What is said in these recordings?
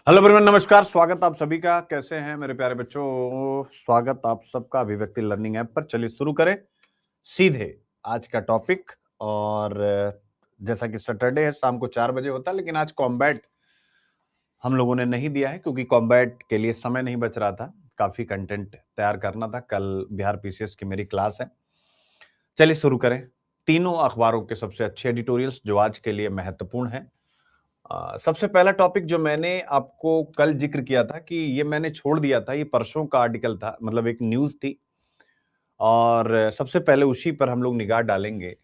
Hello everyone, नमस्कार। स्वागत आप सभी का। कैसे हैं मेरे प्यारे बच्चों? स्वागत आप सबका अभिव्यक्ति लर्निंग ऐप पर। चलिए शुरू करें सीधे आज का टॉपिक। और जैसा कि सैटरडे है, शाम को 4 बजे होता है, लेकिन आज कॉम्बैट हम लोगों ने नहीं दिया है क्योंकि कॉम्बैट के लिए समय नहीं बच रहा था। काफी कंटेंट तैयार करना था। कल बिहार पीसीएस की मेरी क्लास है। चलिए शुरू करें। तीनों अखबारों के सबसे अच्छे एडिटोरियल्स जो आज के लिए महत्वपूर्ण है। सबसे पहला टॉपिक जो मैंने आपको कल जिक्र किया था कि ये मैंने छोड़ दिया था, ये परसों का आर्टिकल था, मतलब एक न्यूज थी। और सबसे पहले उसी पर हम लोग निगाह डालेंगे।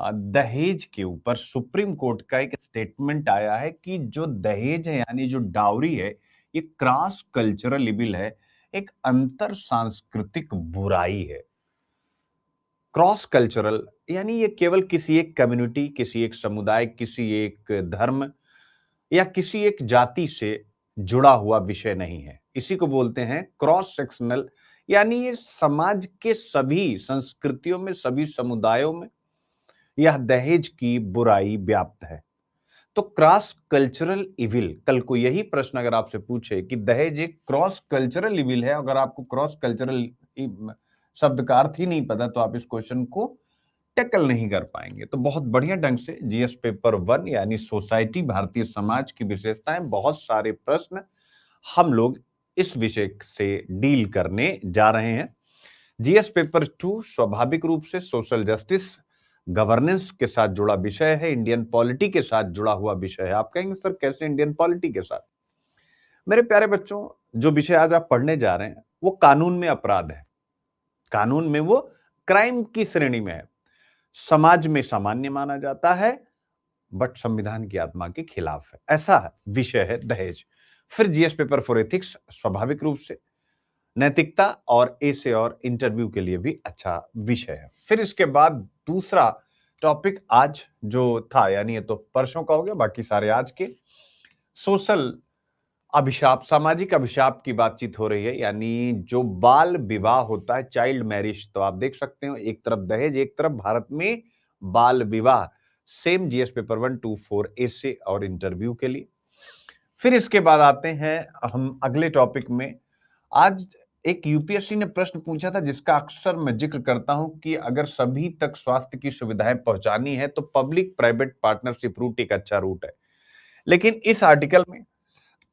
दहेज के ऊपर सुप्रीम कोर्ट का एक स्टेटमेंट आया है कि जो दहेज है यानी जो डाउरी है, ये क्रॉस कल्चरल इविल है, एक अंतर सांस्कृतिक बुराई है। क्रॉस कल्चरल यानी ये केवल किसी एक कम्युनिटी, किसी एक समुदाय, किसी एक धर्म या किसी एक जाति से जुड़ा हुआ विषय नहीं है। इसी को बोलते हैं क्रॉस सेक्शनल, यानी ये समाज के सभी संस्कृतियों में, सभी समुदायों में यह दहेज की बुराई व्याप्त है। तो क्रॉस कल्चरल इविल, कल को यही प्रश्न अगर आपसे पूछे कि दहेज एक क्रॉस कल्चरल इविल है, अगर आपको क्रॉस कल्चरल शब्द का अर्थ ही नहीं पता तो आप इस क्वेश्चन को टैकल नहीं कर पाएंगे। तो बहुत बढ़िया ढंग से जीएस पेपर 1 यानी सोसाइटी, भारतीय समाज की विशेषताएं, बहुत सारे प्रश्न हम लोग इस विषय से डील करने जा रहे हैं। जीएस पेपर 2 स्वाभाविक रूप से सोशल जस्टिस, गवर्नेंस के साथ जुड़ा विषय है, इंडियन पॉलिटी के साथ जुड़ा हुआ विषय है। आप कहेंगे सर कैसे इंडियन पॉलिटी के साथ? मेरे प्यारे बच्चों, जो विषय आज आप पढ़ने जा रहे हैं वो कानून में अपराध है। कानून में वो क्राइम की श्रेणी में है। समाज में सामान्य माना जाता है, बट संविधान की आत्मा के खिलाफ है। ऐसा विषय है दहेज। फिर जीएस पेपर फॉर एथिक्स, स्वाभाविक रूप से नैतिकता और ऐसे और इंटरव्यू के लिए भी अच्छा विषय है। फिर इसके बाद दूसरा टॉपिक आज जो था, यानी ये तो परसों का हो गया, बाकी सारे आज के, सोशल अभिशाप, सामाजिक अभिशाप की बातचीत हो रही है। यानी जो बाल विवाह होता है, चाइल्ड मैरिज, तो आप देख सकते हो एक तरफ दहेज, एक तरफ भारत में बाल विवाह। सेम जीएस पेपर 1, 2, 4 ऐसे और इंटरव्यू के लिए। फिर इसके बाद आते हैं हम अगले टॉपिक में। आज एक यूपीएससी ने प्रश्न पूछा था जिसका अक्सर मैं जिक्र करता हूं कि अगर सभी तक स्वास्थ्य की सुविधाएं पहुंचानी है तो पब्लिक प्राइवेट पार्टनरशिप रूट एक अच्छा रूट है। लेकिन इस आर्टिकल में,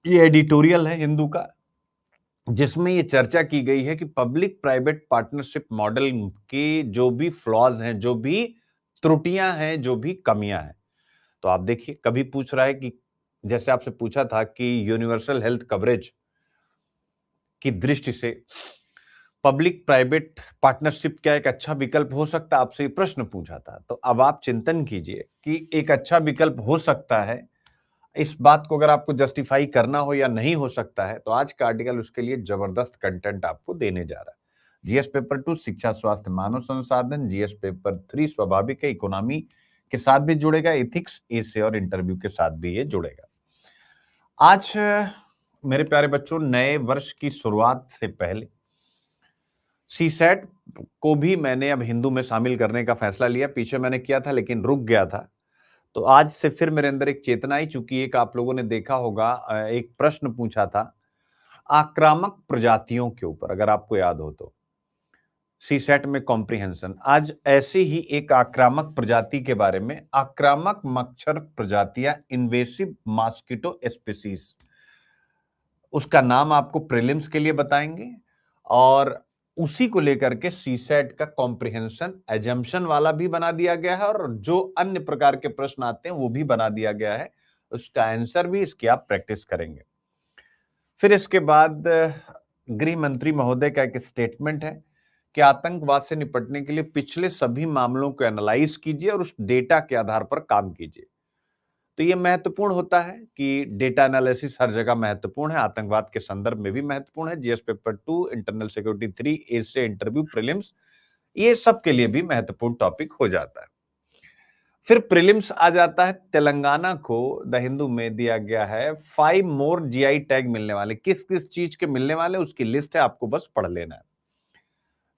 ये एडिटोरियल है हिंदू का, जिसमें ये चर्चा की गई है कि पब्लिक प्राइवेट पार्टनरशिप मॉडल के जो भी फ्लॉज हैं, जो भी त्रुटियां हैं, जो भी कमियां हैं। तो आप देखिए, कभी पूछ रहा है कि जैसे आपसे पूछा था कि यूनिवर्सल हेल्थ कवरेज की दृष्टि से पब्लिक प्राइवेट पार्टनरशिप क्या एक अच्छा विकल्प हो सकता है, आपसे ये प्रश्न पूछा था। तो अब आप चिंतन कीजिए कि एक अच्छा विकल्प हो सकता है। इस बात को अगर आपको जस्टिफाई करना हो या नहीं हो सकता है, तो आज का आर्टिकल उसके लिए जबरदस्त कंटेंट आपको देने जा रहा है। जीएस पेपर 2 शिक्षा, स्वास्थ्य, मानव संसाधन, जीएस पेपर 3 स्वाभाविक है, इकोनॉमी के साथ भी जुड़ेगा, एथिक्स, ऐसे और इंटरव्यू के साथ भी ये जुड़ेगा। आज मेरे प्यारे बच्चों, नए वर्ष की शुरुआत से पहले सीसैट को भी मैंने अब हिंदू में शामिल करने का फैसला लिया। पीछे मैंने किया था लेकिन रुक गया था। तो आज से फिर मेरे अंदर एक चेतना आई, चूंकि एक आप लोगों ने देखा होगा, एक प्रश्न पूछा था आक्रामक प्रजातियों के ऊपर, अगर आपको याद हो तो, सीसैट में कॉम्प्रिहेंशन। आज ऐसी ही एक आक्रामक प्रजाति के बारे में, आक्रामक मच्छर प्रजातियां, इन्वेसिव मॉस्किटो स्पीसीज, उसका नाम आपको प्रीलिम्स के लिए बताएंगे। और उसी को लेकर के सीसैट का कॉम्प्रिहेंशन एजम्पशन वाला भी बना दिया गया है, और जो अन्य प्रकार के प्रश्न आते हैं वो भी बना दिया गया है। उसका आंसर भी, इसकी आप प्रैक्टिस करेंगे। फिर इसके बाद गृह मंत्री महोदय का एक स्टेटमेंट है कि आतंकवाद से निपटने के लिए पिछले सभी मामलों को एनालाइज कीजिए और उस डेटा के आधार पर काम कीजिए। तो ये महत्वपूर्ण होता है कि डेटा एनालिसिस हर जगह महत्वपूर्ण है, आतंकवाद के संदर्भ में भी महत्वपूर्ण है। जीएस पेपर 2, इंटरनल सिक्योरिटी 3, ऐसे इंटरव्यू, प्रीलिम्स, ये सब के लिए भी महत्वपूर्ण टॉपिक हो जाता है। फिर प्रीलिम्स आ जाता है। तेलंगाना को द हिंदू में दिया गया है 5 मोर जीआई टैग मिलने वाले। किस किस चीज के मिलने वाले उसकी लिस्ट है, आपको बस पढ़ लेना है।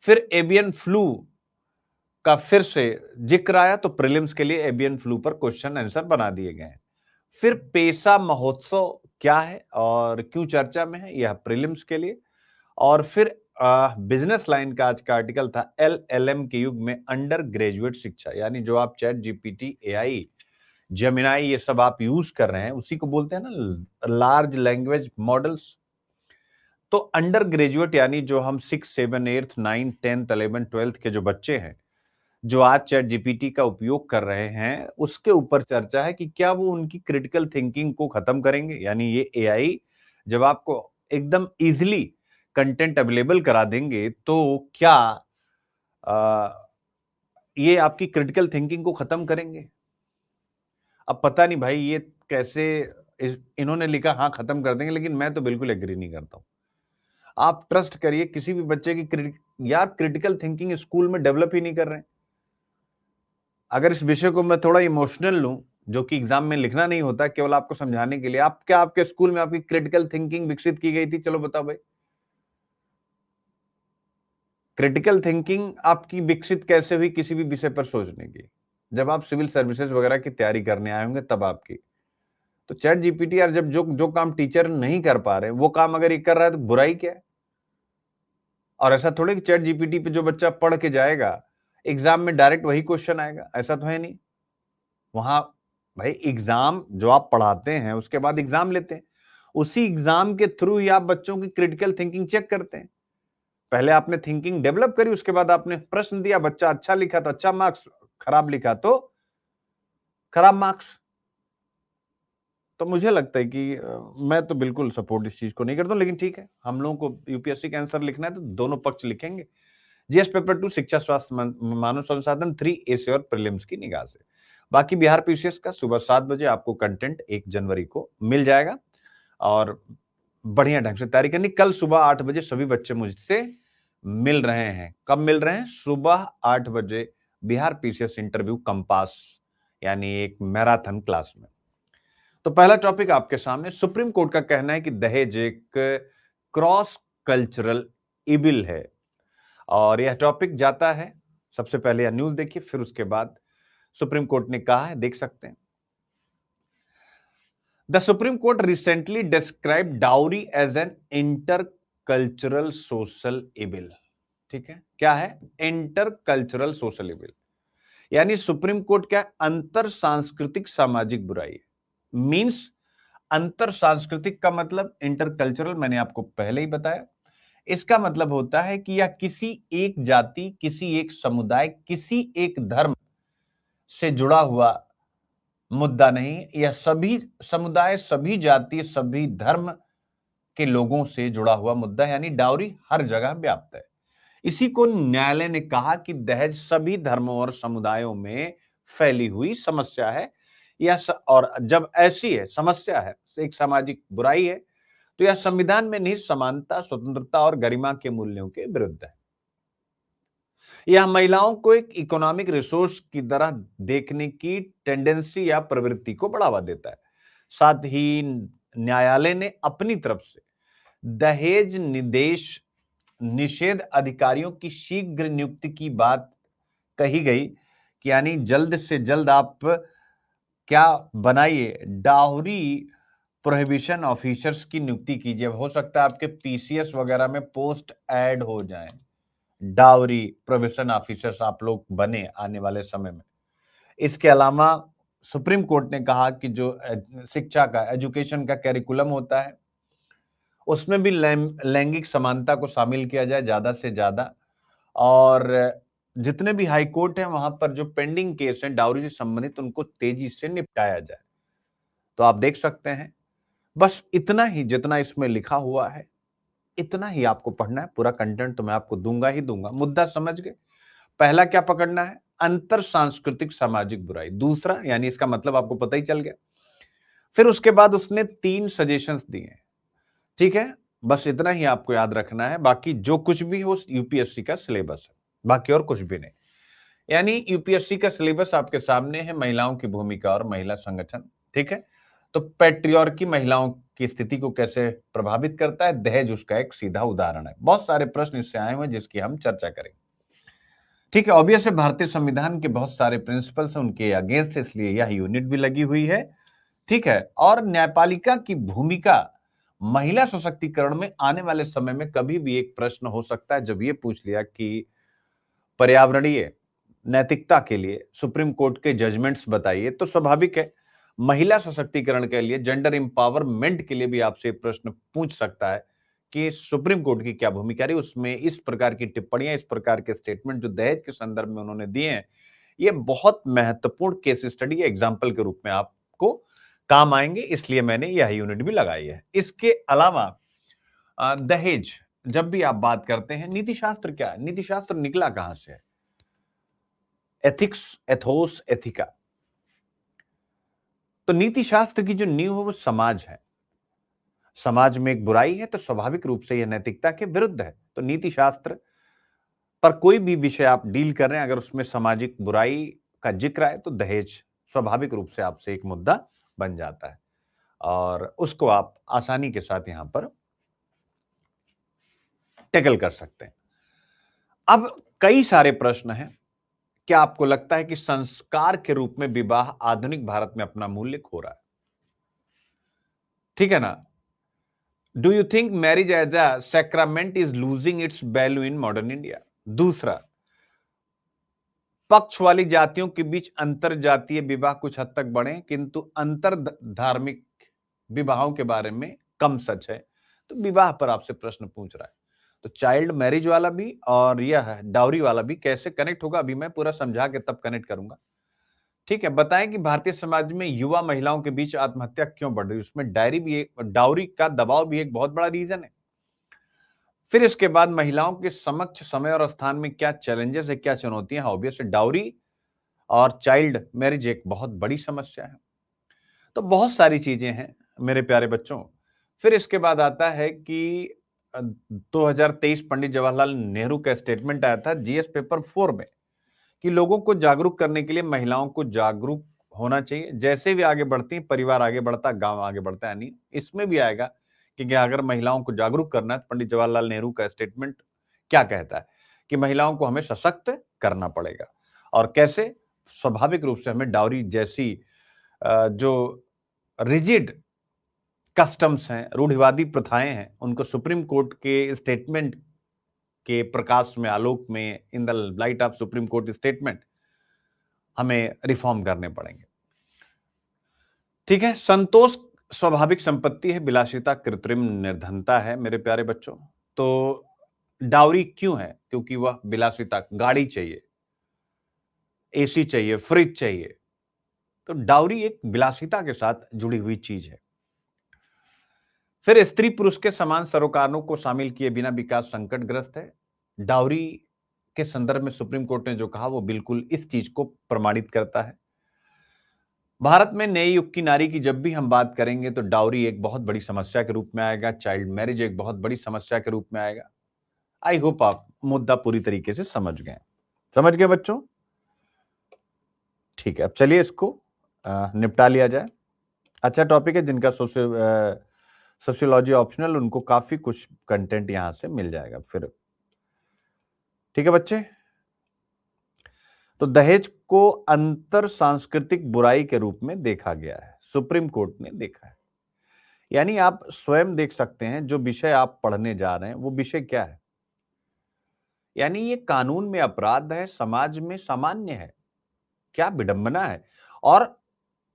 फिर एवियन फ्लू का फिर से जिक्र आया, तो प्रीलिम्स के लिए एवियन फ्लू पर क्वेश्चन आंसर बना दिए गए हैं। फिर पेशा महोत्सव क्या है और क्यों चर्चा में है, यह प्रीलिम्स के लिए। और फिर बिजनेस लाइन का आज का आर्टिकल था LLM के युग में अंडर ग्रेजुएट शिक्षा, यानी जो आप चैट जीपीटी, AI, जेमिनाई ये सब आप यूज कर रहे हैं, उसी को बोलते हैं ना लार्ज लैंग्वेज मॉडल्स। तो अंडर ग्रेजुएट यानी जो हम 6, 7, 8, 9, 10, 11, 12 के जो बच्चे हैं, जो आज चैट जीपीटी का उपयोग कर रहे हैं, उसके ऊपर चर्चा है कि क्या वो उनकी क्रिटिकल थिंकिंग को खत्म करेंगे। यानी ये AI जब आपको एकदम इजिली कंटेंट अवेलेबल करा देंगे, तो क्या ये आपकी क्रिटिकल थिंकिंग को खत्म करेंगे। अब पता नहीं भाई ये कैसे इन्होंने लिखा, हाँ खत्म कर देंगे, लेकिन मैं तो बिल्कुल एग्री नहीं करता हूं। आप ट्रस्ट करिए किसी भी बच्चे की यार क्रिटिकल थिंकिंग स्कूल में डेवलप ही नहीं कर रहे हैं। अगर इस विषय को मैं थोड़ा इमोशनल लूं, जो कि एग्जाम में लिखना नहीं होता, केवल आपको समझाने के लिए, आप क्या आपके स्कूल में आपकी क्रिटिकल थिंकिंग विकसित की गई थी? चलो बताओ भाई, क्रिटिकल थिंकिंग आपकी विकसित कैसे हुई किसी भी विषय पर सोचने की? जब आप सिविल सर्विसेज वगैरह की तैयारी करने आए होंगे तब आपकी। तो चैट जीपीटी यार जब जो जो काम टीचर नहीं कर पा रहे वो काम अगर ये कर रहा है तो बुराई क्या है? और ऐसा थोड़े कि चैट जीपीटी पे जो बच्चा पढ़ के जाएगा एग्जाम में डायरेक्ट वही क्वेश्चन आएगा, ऐसा तो है नहीं। वहां भाई एग्जाम जो आप पढ़ाते हैं उसके बाद एग्जाम लेते हैं, उसी एग्जाम के थ्रू ही आप बच्चों की क्रिटिकल थिंकिंग चेक करते हैं। पहले आपने थिंकिंग डेवलप करी, उसके बाद आपने प्रश्न दिया, बच्चा अच्छा लिखा तो अच्छा मार्क्स, खराब लिखा तो खराब मार्क्स। तो मुझे लगता है कि मैं तो बिल्कुल सपोर्ट इस चीज को नहीं करता हूं, लेकिन ठीक है, हम लोगों को यूपीएससी का आंसर लिखना है तो दोनों पक्ष लिखेंगे। जीएस पेपर 2 शिक्षा स्वास्थ्य मानव संसाधन 3 एसे और प्रीलिम्स की निगाह से। बाकी बिहार पीसीएस का सुबह 7 बजे आपको कंटेंट 1 जनवरी को मिल जाएगा और बढ़िया ढंग से तैयारी करनी। कल सुबह 8 बजे सभी बच्चे मुझसे मिल रहे हैं। कब मिल रहे हैं? सुबह 8 बजे बिहार पीसीएस इंटरव्यू कंपास, यानी एक मैराथन क्लास में। तो पहला टॉपिक आपके सामने, सुप्रीम कोर्ट का कहना है कि दहेज एक क्रॉस कल्चरल इविल है। और यह टॉपिक जाता है, सबसे पहले यह न्यूज देखिए, फिर उसके बाद सुप्रीम कोर्ट ने कहा है, देख सकते हैं। The Supreme Court recently describe dowry as an inter cultural social evil. ठीक है, क्या है? इंटर कल्चरल सोशल इविल, यानी सुप्रीम कोर्ट क्या, अंतर सांस्कृतिक सामाजिक बुराई। मींस अंतर सांस्कृतिक का मतलब इंटर कल्चरल, मैंने आपको पहले ही बताया। इसका मतलब होता है कि यह किसी एक जाति, किसी एक समुदाय, किसी एक धर्म से जुड़ा हुआ मुद्दा नहीं, यह सभी समुदाय, सभी जाति, सभी धर्म के लोगों से जुड़ा हुआ मुद्दा है, यानी डाउरी हर जगह व्याप्त है। इसी को न्यायालय ने कहा कि दहेज सभी धर्मों और समुदायों में फैली हुई समस्या है। और जब ऐसी है समस्या है, एक सामाजिक बुराई है, तो यह संविधान में निहित समानता, स्वतंत्रता और गरिमा के मूल्यों के विरुद्ध है। यह महिलाओं को एक इकोनॉमिक रिसोर्स की तरह देखने की टेंडेंसी या प्रवृत्ति को बढ़ावा देता है। साथ ही न्यायालय ने अपनी तरफ से दहेज निषेध अधिकारियों की शीघ्र नियुक्ति की बात कही गई कि यानी जल्द से जल्द आप क्या बनाइए, डाउरी प्रोहिबिशन ऑफिसर्स की नियुक्ति कीजिए। हो सकता है आपके पीसीएस वगैरह में पोस्ट ऐड हो जाएं, डाउरी प्रोहिबिशन ऑफिसर्स आप लोग बने आने वाले समय में। इसके अलावा सुप्रीम कोर्ट ने कहा कि जो शिक्षा का, एजुकेशन का कैरिकुलम होता है, उसमें भी लैंगिक समानता को शामिल किया जाए ज्यादा से ज्यादा। और जितने भी हाई कोर्ट हैं वहां पर जो पेंडिंग केस हैं डाउरी से संबंधित, उनको तेजी से निपटाया जाए। तो आप देख सकते हैं, बस इतना ही जितना इसमें लिखा हुआ है इतना ही आपको पढ़ना है। पूरा कंटेंट तो मैं आपको दूंगा ही दूंगा। मुद्दा समझ गए? पहला क्या पकड़ना है? अंतर सांस्कृतिक सामाजिक बुराई। दूसरा, यानी इसका मतलब आपको पता ही चल गया। फिर उसके बाद उसने 3 सजेशंस दिए हैं। ठीक है, बस इतना ही आपको याद रखना है। बाकी जो कुछ भी हो यूपीएससी का सिलेबस है, बाकी और कुछ भी नहीं। यानी यूपीएससी का सिलेबस आपके सामने है, महिलाओं की भूमिका और महिला संगठन। ठीक है, तो पैट्रियार्की महिलाओं की स्थिति को कैसे प्रभावित करता है, दहेज उसका एक सीधा उदाहरण है। बहुत सारे प्रश्न इससे आए हुए हैं जिसकी हम चर्चा करेंगे। ठीक है, ऑब्वियस है भारतीय संविधान के बहुत सारे प्रिंसिपल्स हैं उनके अगेंस्ट, इसलिए यह यूनिट भी लगी हुई है। ठीक है। और न्यायपालिका की भूमिका महिला सशक्तिकरण में आने वाले समय में कभी भी एक प्रश्न हो सकता है। जब ये पूछ लिया कि पर्यावरणीय नैतिकता के लिए सुप्रीम कोर्ट के जजमेंट्स बताइए, तो स्वाभाविक है महिला सशक्तिकरण के लिए, जेंडर एम्पावरमेंट के लिए भी आपसे प्रश्न पूछ सकता है कि सुप्रीम कोर्ट की क्या भूमिका रही। उसमें इस प्रकार की टिप्पणियां, इस प्रकार के स्टेटमेंट जो दहेज के संदर्भ में उन्होंने दिए हैं, ये बहुत महत्वपूर्ण केस स्टडी एग्जाम्पल के रूप में आपको काम आएंगे, इसलिए मैंने यह यूनिट भी लगाई है। इसके अलावा दहेज, जब भी आप बात करते हैं, नीति शास्त्र क्या है, नीति शास्त्र निकला कहां से है? एथिक्स, एथोस, एथिका। तो नीति शास्त्र की जो नींव है वो समाज है। समाज में एक बुराई है तो स्वाभाविक रूप से यह नैतिकता के विरुद्ध है। तो नीति शास्त्र पर कोई भी विषय आप डील कर रहे हैं, अगर उसमें सामाजिक बुराई का जिक्र है तो दहेज स्वाभाविक रूप से आपसे एक मुद्दा बन जाता है और उसको आप आसानी के साथ यहां पर टैकल कर सकते हैं। अब कई सारे प्रश्न हैं। क्या आपको लगता है कि संस्कार के रूप में विवाह आधुनिक भारत में अपना मूल्य खो रहा है? ठीक है ना? Do you think marriage as a sacrament is losing its value in modern India? दूसरा, पक्ष वाली जातियों के बीच अंतर जातीय विवाह कुछ हद तक बढ़े, किंतु अंतर धार्मिक विवाहों के बारे में कम सच है। तो विवाह पर आपसे प्रश्न पूछ रहा है। तो चाइल्ड मैरिज वाला भी और यह डाउरी वाला भी कैसे कनेक्ट होगा, अभी मैं पूरा समझा के तब कनेक्ट करूंगा। ठीक है, बताएं कि भारतीय समाज में युवा महिलाओं के बीच आत्महत्या क्यों बढ़ रही है? उसमें डाउरी का दबाव भी एक बहुत बड़ा रीजन है। फिर इसके बाद महिलाओं के समक्ष समय और स्थान में क्या चैलेंजेस है, क्या चुनौतियां हैं? ऑब्वियसली डाउरी और चाइल्ड मैरिज एक बहुत बड़ी समस्या है। तो बहुत सारी चीजें हैं मेरे प्यारे बच्चों। फिर इसके बाद आता है कि 2023 पंडित जवाहरलाल नेहरू का स्टेटमेंट आया था जीएस पेपर 4 में कि लोगों को जागरूक करने के लिए महिलाओं को जागरूक होना चाहिए। जैसे भी आगे बढ़ती हैं, परिवार आगे बढ़ता, गांव आगे बढ़ता है। यानी इसमें भी आएगा कि क्या अगर महिलाओं को जागरूक करना है तो पंडित जवाहरलाल नेहरू का स्टेटमेंट क्या कहता है कि महिलाओं को हमें सशक्त करना पड़ेगा। और कैसे? स्वाभाविक रूप से हमें डाउरी जैसी जो रिजिड कस्टम्स हैं, रूढ़िवादी प्रथाएं हैं, उनको सुप्रीम कोर्ट के स्टेटमेंट के प्रकाश में, आलोक में, in the light of supreme court statement हमें रिफॉर्म करने पड़ेंगे। ठीक है, संतोष स्वाभाविक संपत्ति है, विलासिता कृत्रिम निर्धनता है मेरे प्यारे बच्चों। तो डाउरी क्यों है? क्योंकि वह विलासिता, गाड़ी चाहिए, एसी चाहिए, फ्रिज चाहिए। तो डाउरी एक विलासिता के साथ जुड़ी हुई चीज है। फिर स्त्री पुरुष के समान सरोकारों को शामिल किए बिना विकास संकटग्रस्त है। डाउरी के संदर्भ में सुप्रीम कोर्ट ने जो कहा वो बिल्कुल इस चीज को प्रमाणित करता है। भारत में नए युग की नारी की जब भी हम बात करेंगे तो डाउरी एक बहुत बड़ी समस्या के रूप में आएगा, चाइल्ड मैरिज एक बहुत बड़ी समस्या के रूप में आएगा। आई होप आप मुद्दा पूरी तरीके से समझ गए। समझ गए बच्चों? ठीक है, अब चलिए इसको निपटा लिया जाए। अच्छा टॉपिक है। जिनका सोशियोलॉजी ऑप्शनल, उनको काफी कुछ कंटेंट यहां से मिल जाएगा फिर। ठीक है बच्चे, तो दहेज को अंतर सांस्कृतिक बुराई के रूप में देखा गया है, सुप्रीम कोर्ट ने देखा है। यानी आप स्वयं देख सकते हैं जो विषय आप पढ़ने जा रहे हैं वो विषय क्या है। यानी ये कानून में अपराध है, समाज में सामान्य है। क्या विडंबना है और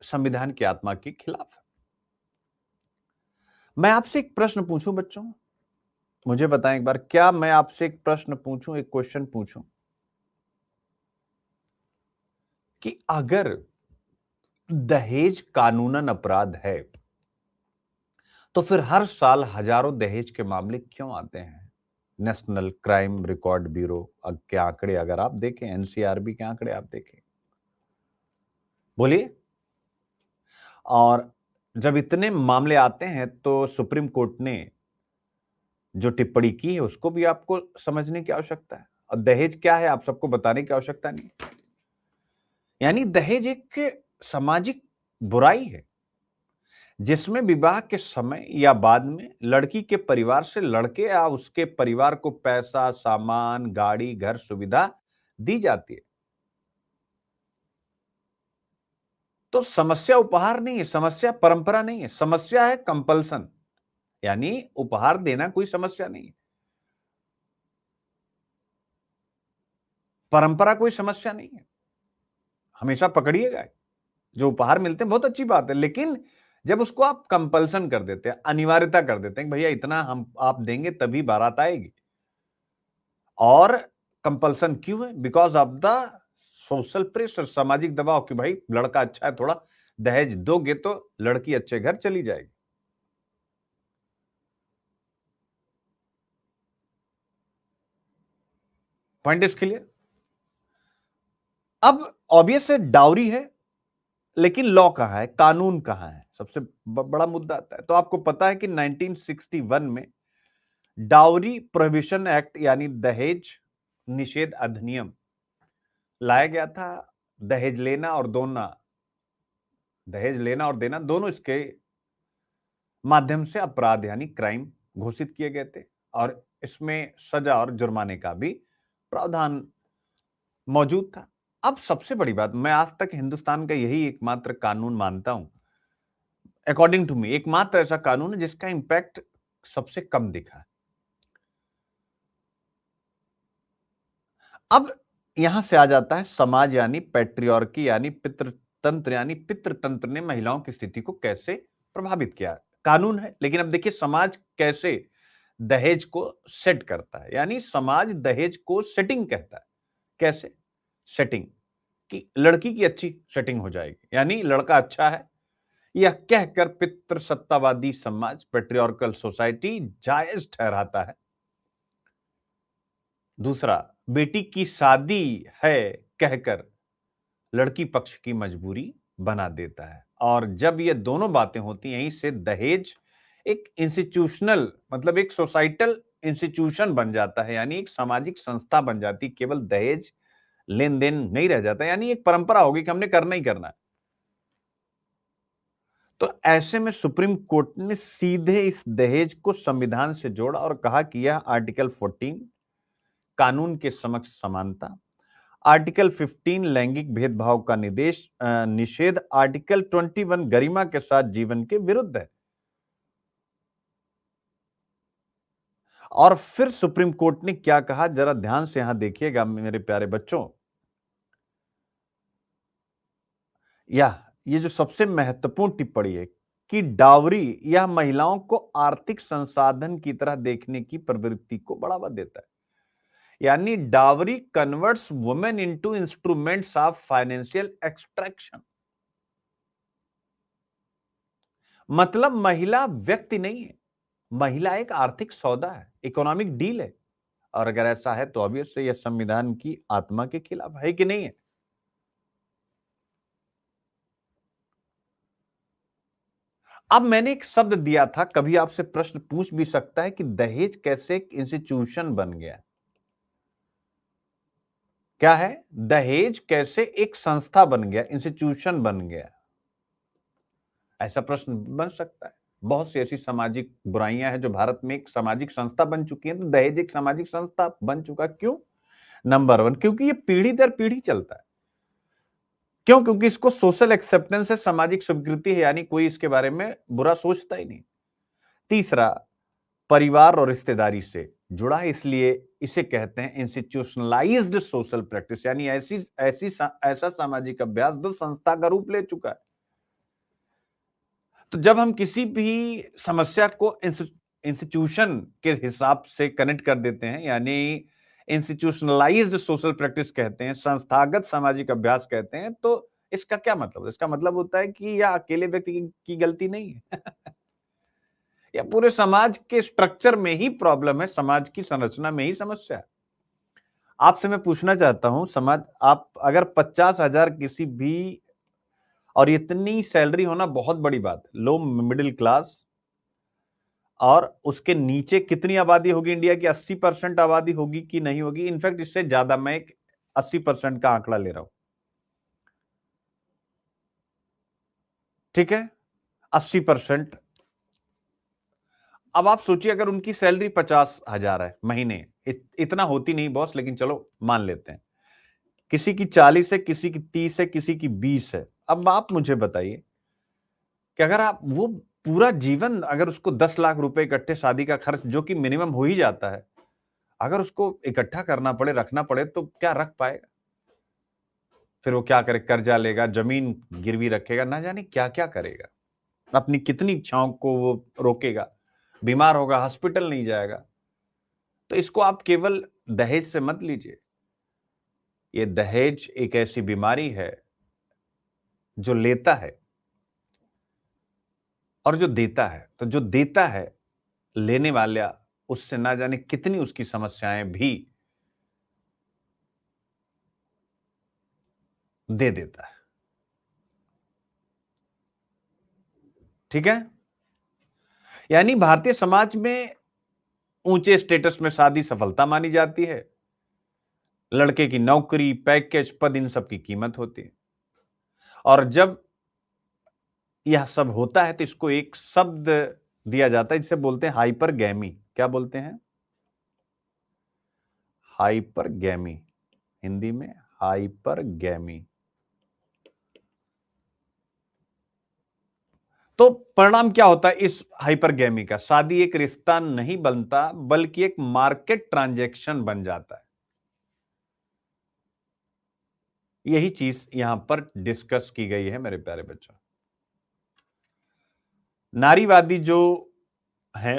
संविधान की आत्मा के खिलाफ है। मैं आपसे एक प्रश्न पूछूं बच्चों, मुझे बताएं एक बार, क्या मैं आपसे एक प्रश्न पूछूं, एक क्वेश्चन पूछूं कि अगर दहेज कानूनन अपराध है तो फिर हर साल हजारों दहेज के मामले क्यों आते हैं? नेशनल क्राइम रिकॉर्ड ब्यूरो के आंकड़े अगर आप देखें, एनसीआरबी के आंकड़े आप देखें, बोलिए। और जब इतने मामले आते हैं तो सुप्रीम कोर्ट ने जो टिप्पणी की है उसको भी आपको समझने की आवश्यकता है। और दहेज क्या है आप सबको बताने की आवश्यकता नहीं। यानी दहेज एक सामाजिक बुराई है जिसमें विवाह के समय या बाद में लड़की के परिवार से लड़के या उसके परिवार को पैसा, सामान, गाड़ी, घर सुविधा दी जाती है। तो समस्या उपहार नहीं है, समस्या परंपरा नहीं है, समस्या है कंपल्सन। यानी उपहार देना कोई समस्या नहीं है, परंपरा कोई समस्या नहीं है। हमेशा पकड़िएगा, जो उपहार मिलते हैं बहुत अच्छी बात है, लेकिन जब उसको आप कंपल्सन कर देते हैं, अनिवार्यता कर देते हैं कि भैया इतना हम आप देंगे तभी बारात आएगी। और कंपल्सन क्यों है? Because of the social pressure, सामाजिक दबाव कि भाई लड़का अच्छा है, थोड़ा दहेज दोगे तो लड़की अच्छे घर चली जाएगी। Point is clear. अब ऑब्वियस है डाउरी है, लेकिन लॉ कहां है, कानून कहां है, सबसे बड़ा मुद्दा आता है। तो आपको पता है कि 1961 में डाउरी प्रोहिबिशन एक्ट यानी दहेज निषेध अधिनियम लाया गया था। दहेज लेना और दहेज लेना और देना दोनों इसके माध्यम से अपराध यानी क्राइम घोषित किए गए थे, और इसमें सजा और जुर्माने का भी प्रावधान मौजूद था। अब सबसे बड़ी बात, मैं आज तक हिंदुस्तान का यही एकमात्र कानून मानता हूं, अकॉर्डिंग टू मी एकमात्र ऐसा कानून है जिसका इंपैक्ट सबसे कम दिखा है। अब यहां से आ जाता है समाज यानी पैट्रियार्की यानी पितृतंत्र, यानी पितृतंत्र ने महिलाओं की स्थिति को कैसे प्रभावित किया। कानून है, लेकिन अब देखिए समाज कैसे दहेज को सेट करता है, यानी समाज दहेज को सेटिंग कहता है। कैसे सेटिंग? कि लड़की की अच्छी सेटिंग हो जाएगी, यानी लड़का अच्छा है, यह कहकर पितृसत्तावादी समाज पेट्रियार्कल सोसाइटी जायज ठहराता है। दूसरा, बेटी की शादी है कहकर लड़की पक्ष की मजबूरी बना देता है। और जब ये दोनों बातें होती हैं, यहीं से दहेज एक इंस्टीट्यूशनल, मतलब एक सोसाइटल इंस्टीट्यूशन बन जाता है, यानी एक सामाजिक संस्था बन जाती, केवल दहेज लेन देन नहीं रह जाता, यानी एक परंपरा होगी कि हमने करना ही करना है। तो ऐसे में सुप्रीम कोर्ट ने सीधे इस दहेज को संविधान से जोड़ा और कहा कि यह आर्टिकल 14 कानून के समक्ष समानता, आर्टिकल 15 लैंगिक भेदभाव का निषेध, आर्टिकल 21 गरिमा के साथ जीवन के विरुद्ध है। और फिर सुप्रीम कोर्ट ने क्या कहा, जरा ध्यान से यहां देखिएगा मेरे प्यारे बच्चों। ये जो सबसे महत्वपूर्ण टिप्पणी है कि डावरी यह महिलाओं को आर्थिक संसाधन की तरह देखने की प्रवृत्ति को बढ़ावा देता है, यानी dowry converts women into instruments of financial extraction. मतलब महिला व्यक्ति नहीं है, महिला एक आर्थिक सौदा है, इकोनॉमिक डील है। और अगर ऐसा है तो ऑब्वियस से यह संविधान की आत्मा के खिलाफ है कि नहीं है? अब मैंने एक शब्द दिया था, कभी आपसे प्रश्न पूछ भी सकता है कि दहेज कैसे एक इंस्टीट्यूशन बन गया। क्या है? दहेज कैसे एक संस्था बन गया, इंस्टीट्यूशन बन गया? ऐसा प्रश्न बन सकता है। बहुत सी ऐसी सामाजिक बुराइयां हैं जो भारत में एक सामाजिक संस्था बन चुकी हैं, तो दहेज एक सामाजिक संस्था बन चुका। क्यों? नंबर 1, क्योंकि ये पीढ़ी दर पीढ़ी चलता है। क्यों? क्योंकि इसको सोशल एक्सेप्टेंस है, सामाजिक स्वीकृति है, यानी कोई इसके बारे में बुरा सोचता ही नहीं। तीसरा, परिवार और रिश्तेदारी से जुड़ा है, इसलिए इसे कहते हैं इंस्टीट्यूशनलाइज्ड सोशल प्रैक्टिस, यानी ऐसा सामाजिक अभ्यास जो संस्था का रूप ले चुका है। तो जब हम किसी भी समस्या को इंस्टीट्यूशन के हिसाब से कनेक्ट कर देते हैं, यानी इंस्टीट्यूशनलाइज्ड सोशल प्रैक्टिस कहते हैं, संस्थागत सामाजिक अभ्यास कहते हैं, तो इसका क्या मतलब? इसका मतलब होता है कि यह अकेले व्यक्ति की गलती नहीं है या पूरे समाज के स्ट्रक्चर में ही प्रॉब्लम है, समाज की संरचना में ही समस्या है। आपसे मैं पूछना चाहता हूं, समाज आप अगर 50,000 किसी भी, और इतनी सैलरी होना बहुत बड़ी बात है, लो मिडिल क्लास, और उसके नीचे कितनी आबादी होगी इंडिया की? 80% आबादी होगी कि नहीं होगी? इनफैक्ट इससे ज्यादा, मैं 80% का आंकड़ा ले रहा हूं, ठीक है, 80%। अब आप सोचिए अगर उनकी सैलरी 50,000 है महीने, इतना होती नहीं बॉस, लेकिन चलो मान लेते हैं, किसी की 40 है, किसी की 30 है, किसी की 20 है, अब आप मुझे बताइए कि अगर आप वो पूरा जीवन, अगर उसको 10 लाख रुपए इकट्ठे शादी का खर्च जो कि मिनिमम हो ही जाता है, अगर उसको इकट्ठा करना पड़े, रखना पड़े, तो क्या रख पाएगा? फिर वो क्या करे? कर्जा लेगा, जमीन गिरवी रखेगा, ना जाने क्या क्या करेगा, अपनी कितनी इच्छाओं को वो रोकेगा, बीमार होगा, हॉस्पिटल नहीं जाएगा। तो इसको आप केवल दहेज से मत लीजिए। ये दहेज एक ऐसी बीमारी है जो लेता है और जो देता है। तो जो देता है, लेने वाला, उससे ना जाने कितनी उसकी समस्याएं भी दे देता है। ठीक है? यानी भारतीय समाज में ऊंचे स्टेटस में शादी सफलता मानी जाती है। लड़के की नौकरी, पैकेज, पद, इन सब की कीमत होती है। और जब यह सब होता है तो इसको एक शब्द दिया जाता है जिसे बोलते हैं हाइपरगैमी। क्या बोलते हैं? हाइपरगैमी। हिंदी में हाइपरगैमी। तो परिणाम क्या होता है इस हाइपरगैमी का? शादी एक रिश्ता नहीं बनता, बल्कि एक मार्केट ट्रांजैक्शन बन जाता है। यही चीज यहां पर डिस्कस की गई है मेरे प्यारे बच्चों। नारीवादी जो है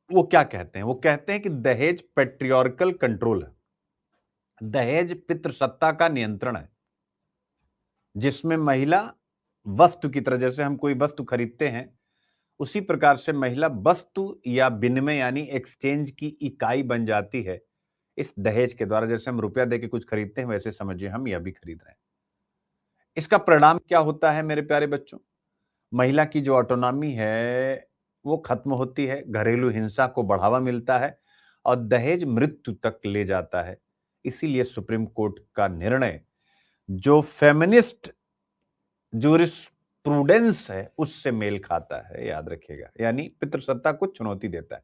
वो क्या कहते हैं? वो कहते हैं कि दहेज पेट्रियार्कल कंट्रोल है। दहेज पितृसत्ता का नियंत्रण है, जिसमें महिला वस्तु की तरह, जैसे हम कोई वस्तु खरीदते हैं, उसी प्रकार से महिला वस्तु या विनिमय यानी एक्सचेंज की इकाई बन जाती है इस दहेज के द्वारा। जैसे हम रुपया देके कुछ खरीदते हैं, वैसे समझिए हम यह भी खरीद रहे हैं। इसका परिणाम क्या होता है मेरे प्यारे बच्चों? महिला की जो ऑटोनॉमी है वो खत्म होती है, घरेलू हिंसा को बढ़ावा मिलता है और दहेज मृत्यु तक ले जाता है। इसीलिए सुप्रीम कोर्ट का निर्णय जो फेमिनिस्ट जूरिस्प्रूडेंस है उससे मेल खाता है, याद रखिएगा। यानी पितृसत्ता को चुनौती देता है।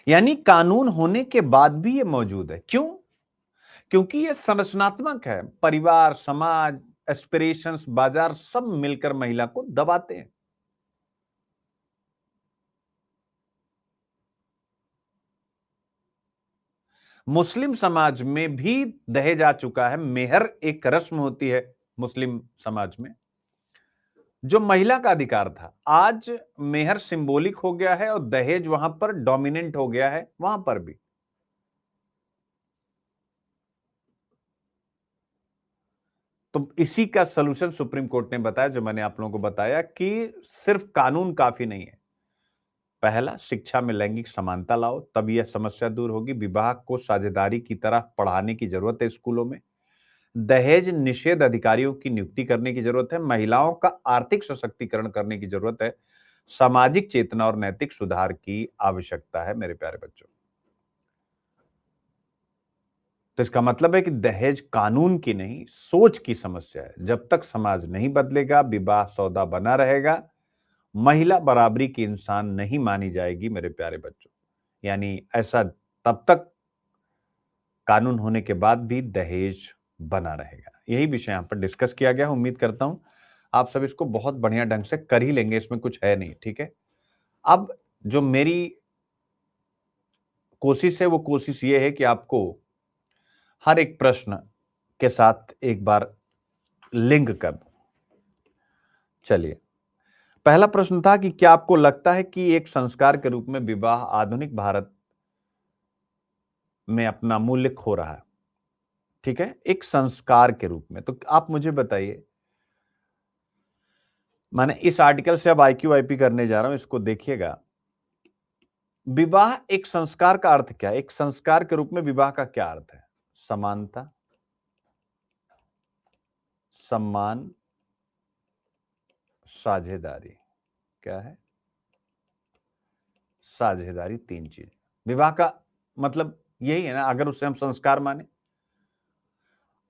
यानी कानून होने के बाद भी ये मौजूद है। क्यों? क्योंकि ये संरचनात्मक है। परिवार, समाज, एस्पिरेशंस, बाजार सब मिलकर महिला को दबाते हैं। मुस्लिम समाज में भी दहेज आ चुका है। मेहर एक रस्म होती है मुस्लिम समाज में, जो महिला का अधिकार था। आज मेहर सिंबॉलिक हो गया है और दहेज वहां पर डोमिनेंट हो गया है, वहां पर भी। तो इसी का सलूशन सुप्रीम कोर्ट ने बताया, जो मैंने आप लोगों को बताया कि सिर्फ कानून काफी नहीं है। पहला, शिक्षा में लैंगिक समानता लाओ, तब यह समस्या दूर होगी। विवाह को साझेदारी की तरह पढ़ाने की जरूरत है स्कूलों में। दहेज निषेध अधिकारियों की नियुक्ति करने की जरूरत है। महिलाओं का आर्थिक सशक्तिकरण करने की जरूरत है। सामाजिक चेतना और नैतिक सुधार की आवश्यकता है मेरे प्यारे बच्चों। तो इसका मतलब है कि दहेज कानून की नहीं, सोच की समस्या है। जब तक समाज नहीं बदलेगा, विवाह सौदा बना रहेगा, महिला बराबरी की इंसान नहीं मानी जाएगी मेरे प्यारे बच्चों। यानी ऐसा तब तक कानून होने के बाद भी दहेज बना रहेगा। यही विषय यहां पर डिस्कस किया गया। उम्मीद करता हूं आप सब इसको बहुत बढ़िया ढंग से कर ही लेंगे, इसमें कुछ है नहीं। ठीक है? अब जो मेरी कोशिश है वो कोशिश ये है कि आपको हर एक प्रश्न के साथ एक बार लिंक कर दूं। चलिए, पहला प्रश्न था कि क्या आपको लगता है कि एक संस्कार के रूप में विवाह आधुनिक भारत में अपना मूल्य खो रहा है? ठीक है, एक संस्कार के रूप में। तो आप मुझे बताइए, मैंने इस आर्टिकल से अब आईक्यू आईपी करने जा रहा हूं, इसको देखिएगा। विवाह एक संस्कार का अर्थ क्या है? एक संस्कार के रूप में विवाह का क्या अर्थ है? समानता, सम्मान, साझेदारी। क्या है? साझेदारी। तीन चीज विवाह का मतलब यही है ना, अगर उसे हम संस्कार माने।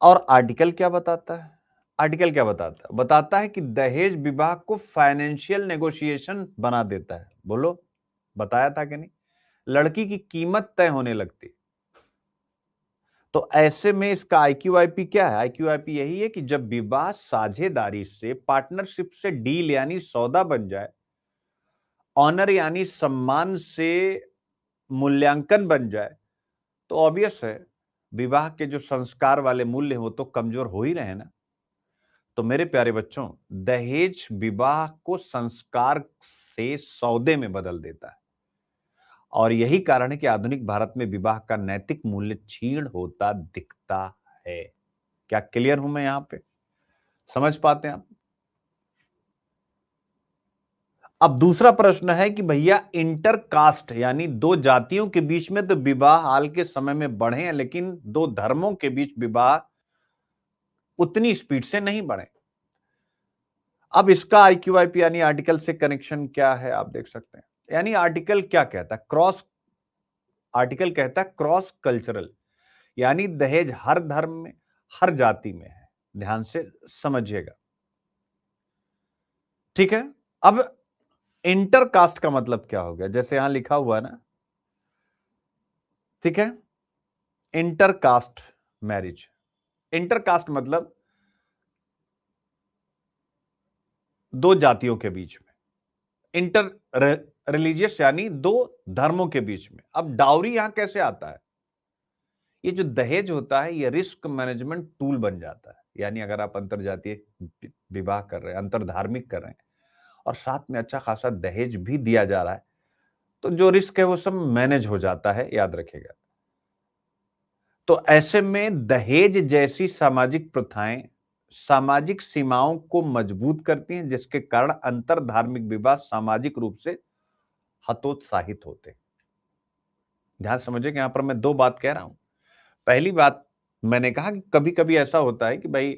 और आर्टिकल क्या बताता है? आर्टिकल क्या बताता है? बताता है कि दहेज विवाह को फाइनेंशियल नेगोशिएशन बना देता है। बोलो, बताया था कि नहीं? लड़की की कीमत तय होने लगती। तो ऐसे में इसका IQIP क्या है? IQIP यही है कि जब विवाह साझेदारी से, पार्टनरशिप से डील यानी सौदा बन जाए, ऑनर यानी सम्मान से मूल्यांकन बन जाए, तो ऑब्वियस है विवाह के जो संस्कार वाले मूल्य हैं वो तो कमजोर हो ही रहे हैं ना। तो मेरे प्यारे बच्चों, दहेज विवाह को संस्कार से सौदे में बदल देता है, और यही कारण है कि आधुनिक भारत में विवाह का नैतिक मूल्य क्षीण होता दिखता है। क्या क्लियर हूं मैं यहां पे? समझ पाते हैं आप? अब दूसरा प्रश्न है कि भैया इंटर कास्ट यानी दो जातियों के बीच में तो विवाह हाल के समय में बढ़े हैं, लेकिन दो धर्मों के बीच विवाह उतनी स्पीड से नहीं बढ़े। अब इसका IQIP यानी आर्टिकल से कनेक्शन क्या है आप देख सकते हैं। यानी आर्टिकल क्या कहता है? आर्टिकल कहता है क्रॉस कल्चरल, यानी दहेज हर धर्म में, हर जाति में है। ध्यान से समझिएगा, ठीक है। अब इंटर कास्ट का मतलब क्या हो गया? जैसे यहां लिखा हुआ है ना, ठीक है, inter caste marriage. Inter caste मतलब दो जातियों के बीच में, इंटर रिलीजियस यानी दो धर्मों के बीच में। अब डाउरी यहां कैसे आता है? ये जो दहेज होता है ये रिस्क मैनेजमेंट टूल बन जाता है। यानी अगर आप अंतर जातीय विवाह कर रहे हैं, अंतर धार्मिक कर रहे हैं, और साथ में अच्छा खासा दहेज भी दिया जा रहा है, तो जो रिस्क है वो सब मैनेज हो जाता है, याद रखिएगा। तो ऐसे में दहेज जैसी सामाजिक प्रथाएं सामाजिक सीमाओं को मजबूत करती हैं, जिसके कारण अंतर धार्मिक विवाह सामाजिक रूप से हतोत्साहित होते हैं। ध्यान समझिए कि यहां पर मैं दो बात कह रहा हूं। पहली बात, मैंने कहा कि कभी कभी ऐसा होता है कि भाई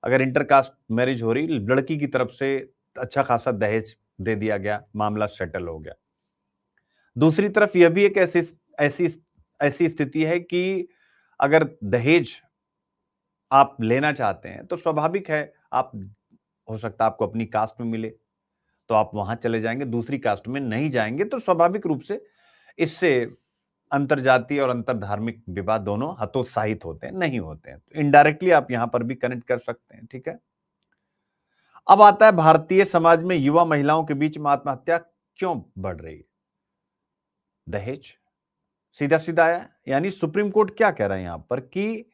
अगर इंटरकास्ट मैरिज हो रही, लड़की की तरफ से अच्छा खासा दहेज दे दिया गया, मामला सेटल हो गया। दूसरी तरफ यह भी एक ऐसी ऐसी ऐसी स्थिति है कि अगर दहेज आप लेना चाहते हैं तो स्वाभाविक है, आप हो सकता है आपको अपनी कास्ट में मिले तो आप वहां चले जाएंगे, दूसरी कास्ट में नहीं जाएंगे, तो स्वाभाविक रूप से इससे अंतरजातीय और अंतर धार्मिक विवाह दोनों हतोत्साहित होते हैं, नहीं होते हैं। तो इनडायरेक्टली आप यहां पर भी कनेक्ट कर सकते हैं, ठीक है। अब आता है भारतीय समाज में युवा महिलाओं के बीच में आत्महत्या क्यों बढ़ रही है? दहेज सीधा सीधा आया। यानी सुप्रीम कोर्ट क्या कह रहा है यहां पर कि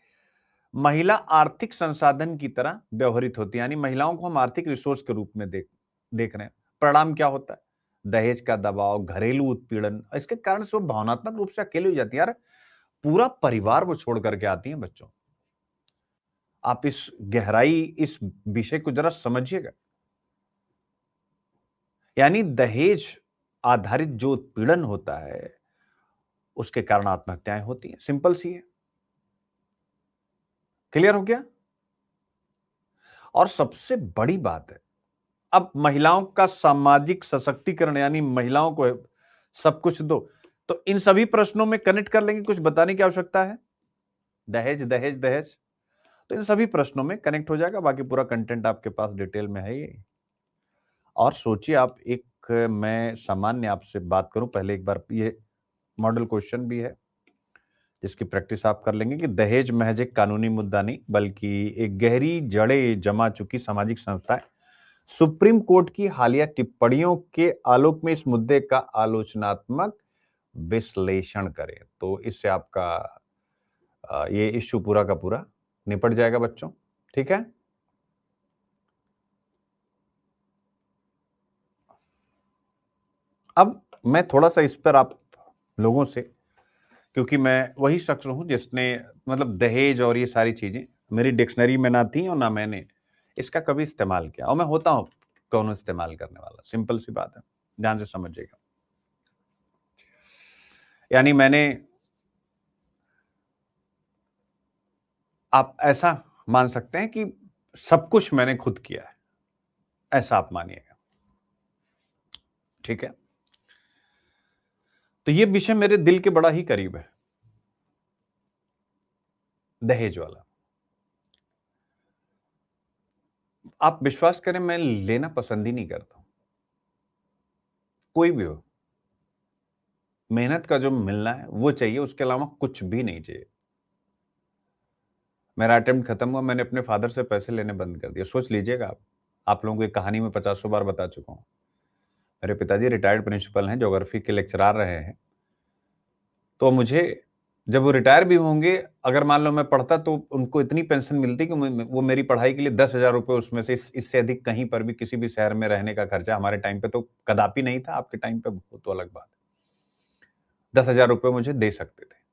महिला आर्थिक संसाधन की तरह व्यवहरित होती है, यानी महिलाओं को हम आर्थिक रिसोर्स के रूप में देख रहे हैं। परिणाम क्या होता है? दहेज का दबाव, घरेलू उत्पीड़न, इसके कारण से वो भावनात्मक रूप से अकेली हो जाती है। यार पूरा परिवार वो छोड़ करके आती हैं बच्चों। आप इस विषय को जरा समझिएगा। यानी दहेज आधारित जो उत्पीड़न होता है उसके कारण आत्महत्याएं होती हैं, सिंपल सी है। क्लियर हो गया? और सबसे बड़ी बात है, अब महिलाओं का सामाजिक सशक्तिकरण, यानी महिलाओं को सब कुछ दो, तो इन सभी प्रश्नों में कनेक्ट कर लेंगे, कुछ बताने की आवश्यकता है? दहेज दहेज दहेज, तो इन सभी प्रश्नों में कनेक्ट हो जाएगा। बाकी पूरा कंटेंट आपके पास डिटेल में है ये। और सोचिए आप, एक मैं सामान्य आपसे बात करूं, पहले एक बार ये मॉडल क्वेश्चन भी है जिसकी प्रैक्टिस आप कर लेंगे कि दहेज महज एक कानूनी मुद्दा नहीं बल्कि एक गहरी जड़ें जमा चुकी सामाजिक संस्था है। सुप्रीम कोर्ट की हालिया टिप्पणियों के आलोक में इस मुद्दे का आलोचनात्मक विश्लेषण करें, तो इससे आपका ये इश्यू पूरा का पूरा निपट जाएगा बच्चों, ठीक है। अब मैं थोड़ा सा इस पर आप लोगों से, क्योंकि मैं वही शख्स हूं जिसने मतलब दहेज और ये सारी चीजें मेरी डिक्शनरी में ना थी और ना मैंने इसका कभी इस्तेमाल किया, और मैं होता हूं कौन इस्तेमाल करने वाला, सिंपल सी बात है, ध्यान से समझिएगा। यानी मैंने, आप ऐसा मान सकते हैं कि सब कुछ मैंने खुद किया है, ऐसा आप मानिएगा, ठीक है। तो ये विषय मेरे दिल के बड़ा ही करीब है, दहेज वाला। आप विश्वास करें, मैं लेना पसंद ही नहीं करता, कोई भी हो। मेहनत का जो मिलना है वो चाहिए, उसके अलावा कुछ भी नहीं चाहिए। मेरा अटेम्प्ट खत्म हुआ, मैंने अपने फादर से पैसे लेने बंद कर दिए। सोच लीजिएगा आप लोगों को एक कहानी में 50 बार बता चुका हूँ। मेरे पिताजी रिटायर्ड प्रिंसिपल हैं, ज्योग्राफी के लेक्चरार रहे हैं। तो मुझे जब वो रिटायर भी होंगे, अगर मान लो मैं पढ़ता तो उनको इतनी पेंशन मिलती कि वो मेरी पढ़ाई के लिए 10,000 रुपये उसमें से इससे अधिक कहीं पर भी किसी भी शहर में रहने का खर्चा हमारे टाइम पे तो कदापि नहीं था। आपके टाइम पे वो तो अलग बात है। 10,000 रुपये मुझे दे सकते थे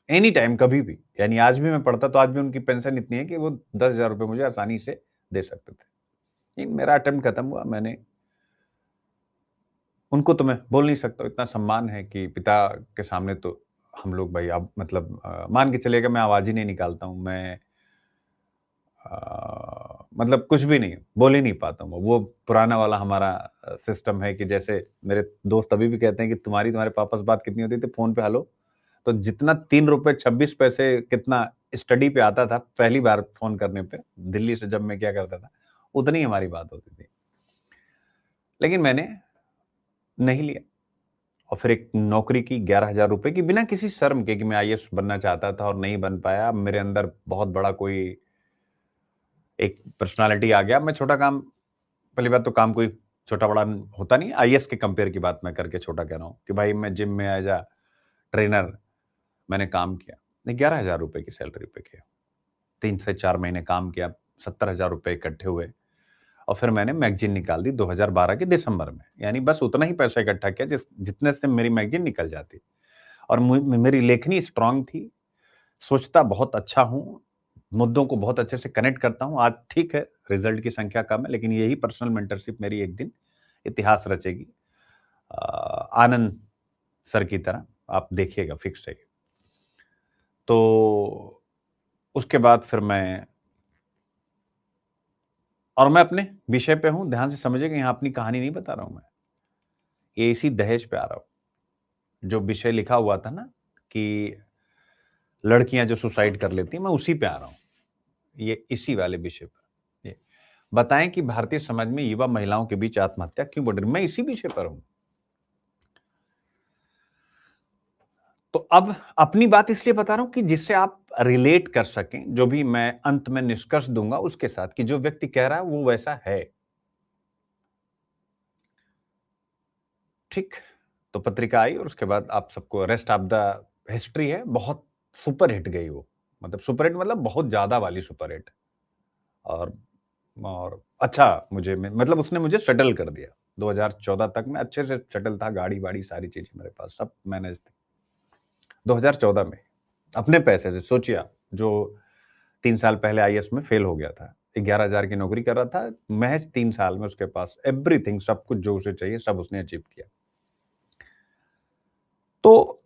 एनी टाइम, कभी भी। यानी आज भी मैं पढ़ता तो आज भी उनकी पेंशन इतनी है कि वो 10,000 रुपये मुझे आसानी से दे सकते थे। लेकिन मेरा अटेम्प्ट खत्म हुआ, मैंने उनको तो मैं बोल नहीं सकता, इतना सम्मान है कि पिता के सामने तो हम लोग भाई अब मतलब मान के चलिएगा मैं आवाज ही नहीं निकालता हूँ। मैं मतलब कुछ भी नहीं बोल ही नहीं पाता हूँ। वो पुराना वाला हमारा सिस्टम है कि जैसे मेरे दोस्त अभी भी कहते हैं कि तुम्हारे पापा से बात कितनी होती थी फोन पे, हेलो। तो जितना 3 रुपए 26 पैसे कितना स्टडी पे आता था पहली बार फोन करने पे, दिल्ली से जब मैं क्या करता था, उतनी हमारी बात होती थी। लेकिन मैंने नहीं लिया और फिर एक नौकरी की 11,000 रुपए की, बिना किसी शर्म के कि मैं आईएएस बनना चाहता था और नहीं बन पाया। मेरे अंदर बहुत बड़ा कोई एक पर्सनालिटी आ गया। मैं छोटा काम, पहली बात तो काम कोई छोटा बड़ा होता नहीं, आईएएस के कंपेयर की बात मैं करके छोटा कह रहा हूँ कि भाई मैं जिम में एज अ ट्रेनर मैंने काम किया। नहीं, 11,000 रुपए की सैलरी पे किया। 3 से 4 महीने काम किया, 70,000 रुपए इकट्ठे हुए और फिर मैंने मैगजीन निकाल दी 2012 के दिसंबर में। यानी बस उतना ही पैसा इकट्ठा किया जितने से मेरी मैगजीन निकल जाती। और मेरी लेखनी स्ट्रांग थी, सोचता बहुत अच्छा हूँ, मुद्दों को बहुत अच्छे से कनेक्ट करता हूँ। आज ठीक है रिजल्ट की संख्या कम है, लेकिन यही पर्सनल मेंटरशिप मेरी एक दिन इतिहास रचेगी। आनंद सर की तरह आप देखिएगा, फिक्स है। तो उसके बाद फिर मैं अपने विषय पे हूं, ध्यान से समझिएगा, यहां अपनी कहानी नहीं बता रहा हूं मैं, ये इसी दहेज पे आ रहा हूं। जो विषय लिखा हुआ था ना कि लड़कियां जो सुसाइड कर लेती हैं, मैं उसी पे आ रहा हूं, ये इसी वाले विषय पर। ये बताएं कि भारतीय समाज में युवा महिलाओं के बीच आत्महत्या क्यों बढ़ रही, मैं इसी विषय पर हूं। तो अब अपनी बात इसलिए बता रहा हूं कि जिससे आप रिलेट कर सकें, जो भी मैं अंत में निष्कर्ष दूंगा उसके साथ, कि जो व्यक्ति कह रहा है वो वैसा है। ठीक। तो पत्रिका आई और उसके बाद आप सबको रेस्ट ऑफ द हिस्ट्री है। बहुत सुपर हिट गई वो, मतलब सुपर हिट मतलब बहुत ज्यादा वाली सुपर हिट। और अच्छा मुझे मतलब उसने मुझे सेटल कर दिया। 2014 तक मैं अच्छे से सेटल था, गाड़ी वाड़ी सारी चीजें मेरे पास सब मैनेज थी। 2014 में अपने पैसे से, सोचिए आप, जो 3 साल पहले आईएएस में फेल हो गया था, 11,000 की नौकरी कर रहा था, महज 3 साल में उसके पास एवरीथिंग, सब कुछ जो उसे चाहिए सब उसने अचीव किया। तो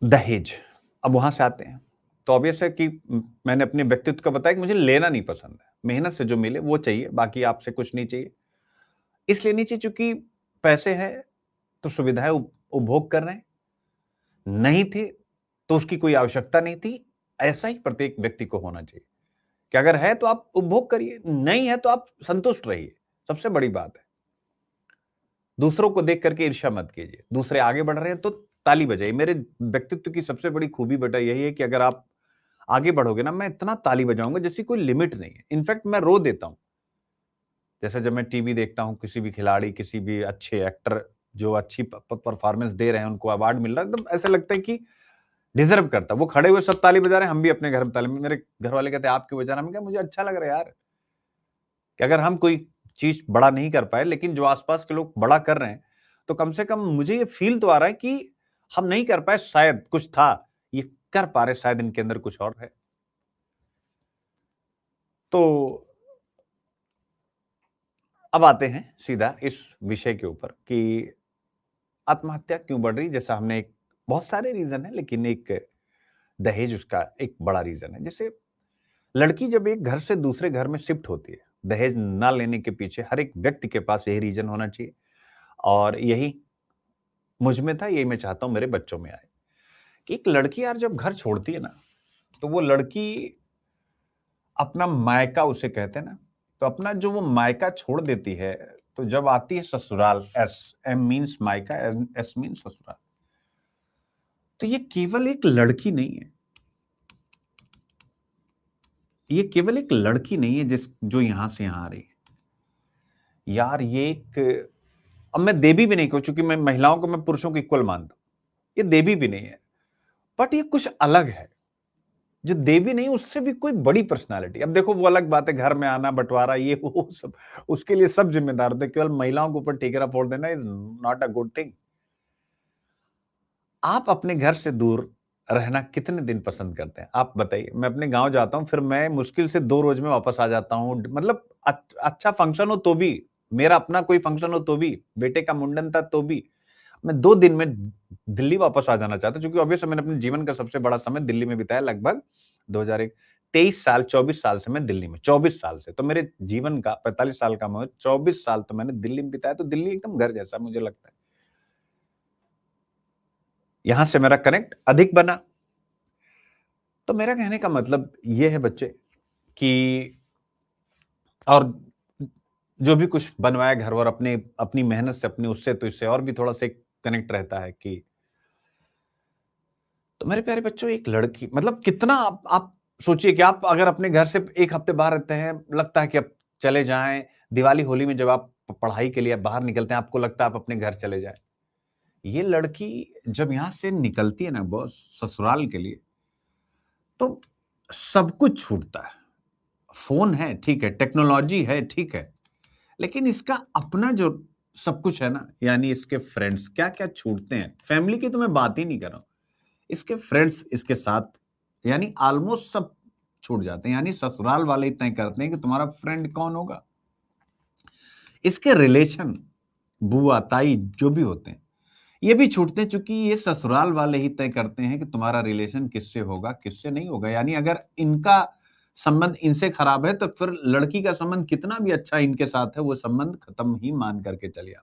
दहेज, अब वहां से आते हैं। तो ऑब्वियस है कि मैंने अपने व्यक्तित्व का बताया कि मुझे लेना नहीं पसंद है, मेहनत से जो मिले वो चाहिए, बाकी आपसे कुछ नहीं चाहिए। इसलिए नहीं चाहिए चूंकि पैसे हैं तो सुविधाएं उपभोग कर रहे हैं, नहीं थे तो उसकी कोई आवश्यकता नहीं थी। ऐसा ही प्रत्येक व्यक्ति को होना चाहिए कि अगर है तो आप उपभोग करिए, नहीं है तो आप संतुष्ट रहिए। सबसे बड़ी बात है, दूसरों को देख करके ईर्ष्या मत कीजिए। दूसरे आगे बढ़ रहे हैं तो ताली बजाइए। मेरे व्यक्तित्व की सबसे बड़ी खूबी बेटा यही है कि अगर आप आगे बढ़ोगे ना, मैं इतना ताली बजाऊंगा जैसी कोई लिमिट नहीं है। इनफैक्ट मैं रो देता हूं, जैसे जब मैं टीवी देखता हूं, किसी भी खिलाड़ी, किसी भी अच्छे एक्टर जो अच्छी परफॉर्मेंस दे रहे हैं, उनको अवार्ड मिल रहा है, एकदम ऐसा लगता है कि डिजर्व करता। वो खड़े हुए सब ताली बजा रहे हैं, हम भी अपने घर में ताली, मेरे घर वाले कहते हैं आप क्यों बजा रहे हैं? क्या मुझे अच्छा लग रहा है यार, कि अगर हम कोई चीज बड़ा नहीं कर पाए लेकिन जो आसपास के लोग बड़ा कर रहे हैं, तो कम से कम मुझे ये फील तो आ रहा है कि हम नहीं कर पाए, शायद कुछ था, ये कर पा रहे, शायद इनके अंदर कुछ और है। तो अब आते हैं सीधा इस विषय के ऊपर कि आत्महत्या क्यों बढ़ रही। जैसा हमने एक, बहुत सारे रीजन है लेकिन एक दहेज उसका एक बड़ा रीजन है। जैसे लड़की जब एक घर से दूसरे घर में शिफ्ट होती है, दहेज ना लेने के पीछे हर एक व्यक्ति के पास यही रीजन होना चाहिए, और यही मुझ में था, यही मैं चाहता हूं मेरे बच्चों में आए। कि एक लड़की यार जब घर छोड़ती है ना, तो वो लड़की अपना मायका उसे कहते हैं ना, तो अपना जो वो मायका छोड़ देती है, तो जब आती है ससुराल, एस एम मीन्स मायका, एस मीन्स ससुराल, तो ये केवल एक लड़की नहीं है, ये केवल एक लड़की नहीं है जो यहां से यहां आ रही है यार। ये एक, अब मैं देवी भी नहीं कहूं, चूंकि मैं महिलाओं को, मैं पुरुषों को इक्वल मानता हूं, ये देवी भी नहीं है, बट ये कुछ अलग है। जो देवी नहीं, उससे भी कोई बड़ी पर्सनालिटी। अब देखो, वो अलग बात है, घर में आना, बंटवारा, ये वो सब, उसके लिए सब जिम्मेदार होते, केवल महिलाओं के ऊपर ठीकरा फोड़ देना is not a good thing. आप अपने घर से दूर रहना कितने दिन पसंद करते हैं? आप बताइए। मैं अपने गांव जाता हूं, फिर मैं मुश्किल से 2 रोज में वापस आ जाता हूं। मतलब अच्छा फंक्शन हो तो भी, मेरा अपना कोई फंक्शन हो तो भी, बेटे का मुंडन था तो भी, मैं 2 दिन में दिल्ली वापस आ जाना चाहता हूं, क्योंकि ऑब्वियसली मैंने अपने जीवन का सबसे बड़ा समय दिल्ली में बिताया, लगभग 2001, 23 साल, 24 साल से मैं दिल्ली में, 24 साल से, तो मेरे जीवन का 45 साल का मैं, 24 साल तो मैंने दिल्ली में बिताया, तो दिल्ली एकदम घर जैसा मुझे लगता है। यहां से मेरा कनेक्ट अधिक बना। तो मेरा कहने का मतलब यह है बच्चे कि, और जो भी कुछ बनवाया घर और अपने अपनी मेहनत से, अपने उससे, तो इससे और भी थोड़ा सा कनेक्ट रहता है कि, तो मेरे प्यारे बच्चों, एक लड़की, मतलब कितना आप सोचिए कि आप अगर अपने घर से एक हफ्ते बाहर रहते हैं, लगता है कि अब चले जाएं। दिवाली होली में जब आप पढ़ाई के लिए बाहर निकलते हैं, आपको लगता है आप अपने घर चले जाएं। ये लड़की जब यहां से निकलती है ना बॉस, ससुराल के लिए, तो सब कुछ छूटता है। फोन है ठीक है, टेक्नोलॉजी है ठीक है, लेकिन इसका अपना जो सब कुछ है ना, यानी इसके फ्रेंड्स क्या क्या छूटते हैं। फैमिली की तो मैं बात ही नहीं कर रहा हूं, इसके फ्रेंड्स इसके साथ, यानी ऑलमोस्ट सब छूट जाते हैं। यानी ससुराल वाले ही तय करते हैं कि तुम्हारा फ्रेंड कौन होगा। इसके रिलेशन, बुआ ताई जो भी होते हैं, ये भी छूटते हैं, चूंकि ये ससुराल वाले ही तय करते हैं कि तुम्हारा रिलेशन किससे होगा, किससे नहीं होगा। यानी अगर इनका संबंध इनसे खराब है, तो फिर लड़की का संबंध कितना भी अच्छा इनके साथ है, वो संबंध खत्म ही मान करके चलिए।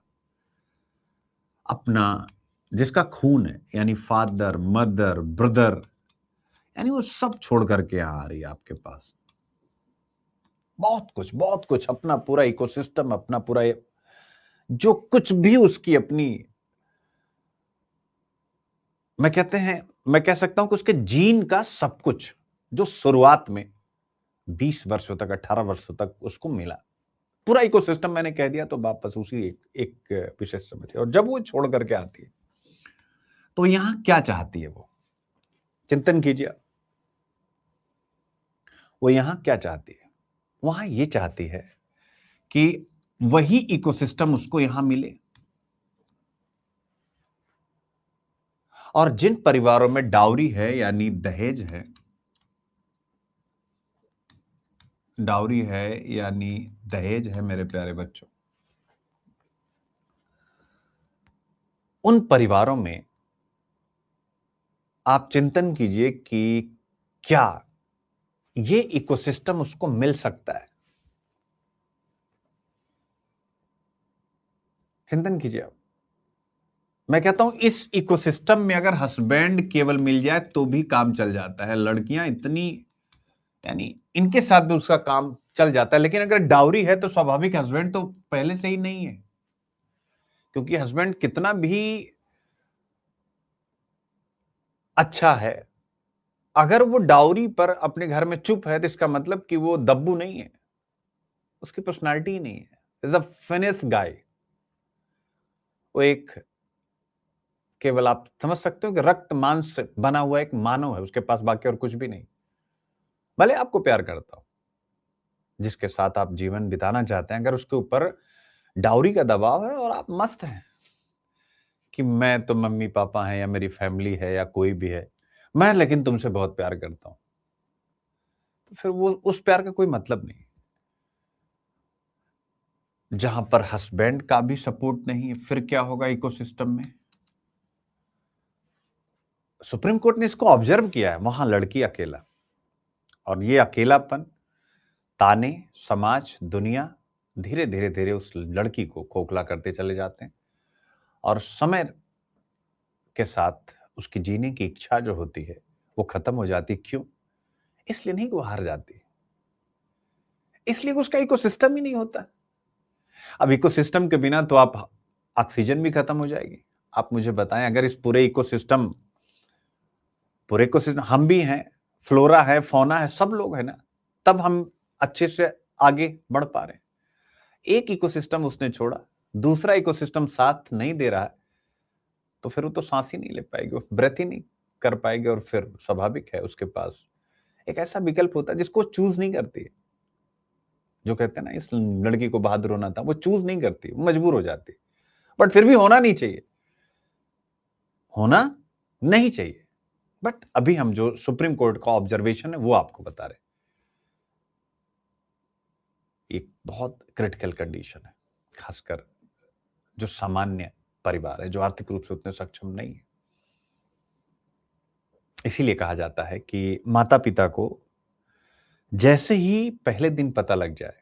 अपना जिसका खून है, यानी फादर, मदर, ब्रदर, यानी वो सब छोड़ करके यहाँ आ रही है आपके पास। बहुत कुछ, बहुत कुछ, अपना पूरा इकोसिस्टम, अपना पूरा जो कुछ भी उसकी अपनी, मैं कह सकता हूं कि उसके जीन का सब कुछ, जो शुरुआत में 20 वर्षों तक, 18 वर्षों तक उसको मिला, पूरा इकोसिस्टम मैंने कह दिया, तो वापस उसी एक विशेष समय थे। और जब वो छोड़ करके आती है, तो यहां क्या चाहती है वो? चिंतन कीजिए। वो यहां क्या चाहती है? वहां ये चाहती है कि वही इकोसिस्टम उसको यहां मिले। और जिन परिवारों में डाउरी है, यानी दहेज है, डाउरी है यानी दहेज है मेरे प्यारे बच्चों, उन परिवारों में आप चिंतन कीजिए कि क्या ये इकोसिस्टम उसको मिल सकता है? चिंतन कीजिए आप। मैं कहता हूं, इस इकोसिस्टम में अगर हस्बैंड केवल मिल जाए तो भी काम चल जाता है। लड़कियां इतनी, यानी इनके साथ भी उसका काम चल जाता है। लेकिन अगर डाउरी है, तो स्वाभाविक हस्बैंड तो पहले से ही नहीं है, क्योंकि हस्बैंड कितना भी अच्छा है, अगर वो डाउरी पर अपने घर में चुप है, तो इसका मतलब कि वो दब्बू नहीं है, उसकी पर्सनालिटी ही नहीं है। इज अ फिनिश गाय। वो एक, केवल आप समझ सकते हो कि रक्त मांस से बना हुआ एक मानव है, उसके पास बाकी और कुछ भी नहीं। भले आपको प्यार करता हो, जिसके साथ आप जीवन बिताना चाहते हैं, अगर उसके ऊपर डाउरी का दबाव है और आप मस्त हैं कि मैं तो, मम्मी पापा हैं या मेरी फैमिली है या कोई भी है, मैं लेकिन तुमसे बहुत प्यार करता हूं, तो फिर वो उस प्यार का कोई मतलब नहीं। जहां पर हस्बैंड का भी सपोर्ट नहीं है, फिर क्या होगा इकोसिस्टम में? सुप्रीम कोर्ट ने इसको ऑब्जर्व किया है, वहां लड़की अकेला, और ये अकेलापन, ताने, समाज, दुनिया धीरे धीरे धीरे उस लड़की को खोखला करते चले जाते हैं। और समय के साथ उसकी जीने की इच्छा जो होती है, वो खत्म हो जाती। क्यों? इसलिए नहीं कि वो हार जाती, इसलिए कि उसका इकोसिस्टम ही नहीं होता। अब इकोसिस्टम के बिना तो आप, ऑक्सीजन भी खत्म हो जाएगी। आप मुझे बताएं, अगर इस पूरे इकोसिस्टम हम भी हैं, फ्लोरा है, फौना है, सब लोग हैं ना, तब हम अच्छे से आगे बढ़ पा रहे हैं। एक इकोसिस्टम उसने छोड़ा, दूसरा इकोसिस्टम साथ नहीं दे रहा है, तो फिर वो तो सांस ही नहीं ले पाएगी, ब्रेथ ही नहीं कर पाएगी, और फिर स्वाभाविक है उसके पास एक ऐसा विकल्प होता है जिसको चूज नहीं करती है। जो कहते हैं ना, इस लड़की को बहादुर होना था, वो चूज नहीं करती, वो मजबूर हो जाती। बट फिर भी होना नहीं चाहिए, होना नहीं चाहिए। बट अभी हम जो सुप्रीम कोर्ट का ऑब्जर्वेशन है वो आपको बता रहे, एक बहुत क्रिटिकल कंडीशन है, खासकर जो सामान्य परिवार है, जो आर्थिक रूप से उतने सक्षम नहीं है। इसीलिए कहा जाता है कि माता पिता को जैसे ही पहले दिन पता लग जाए,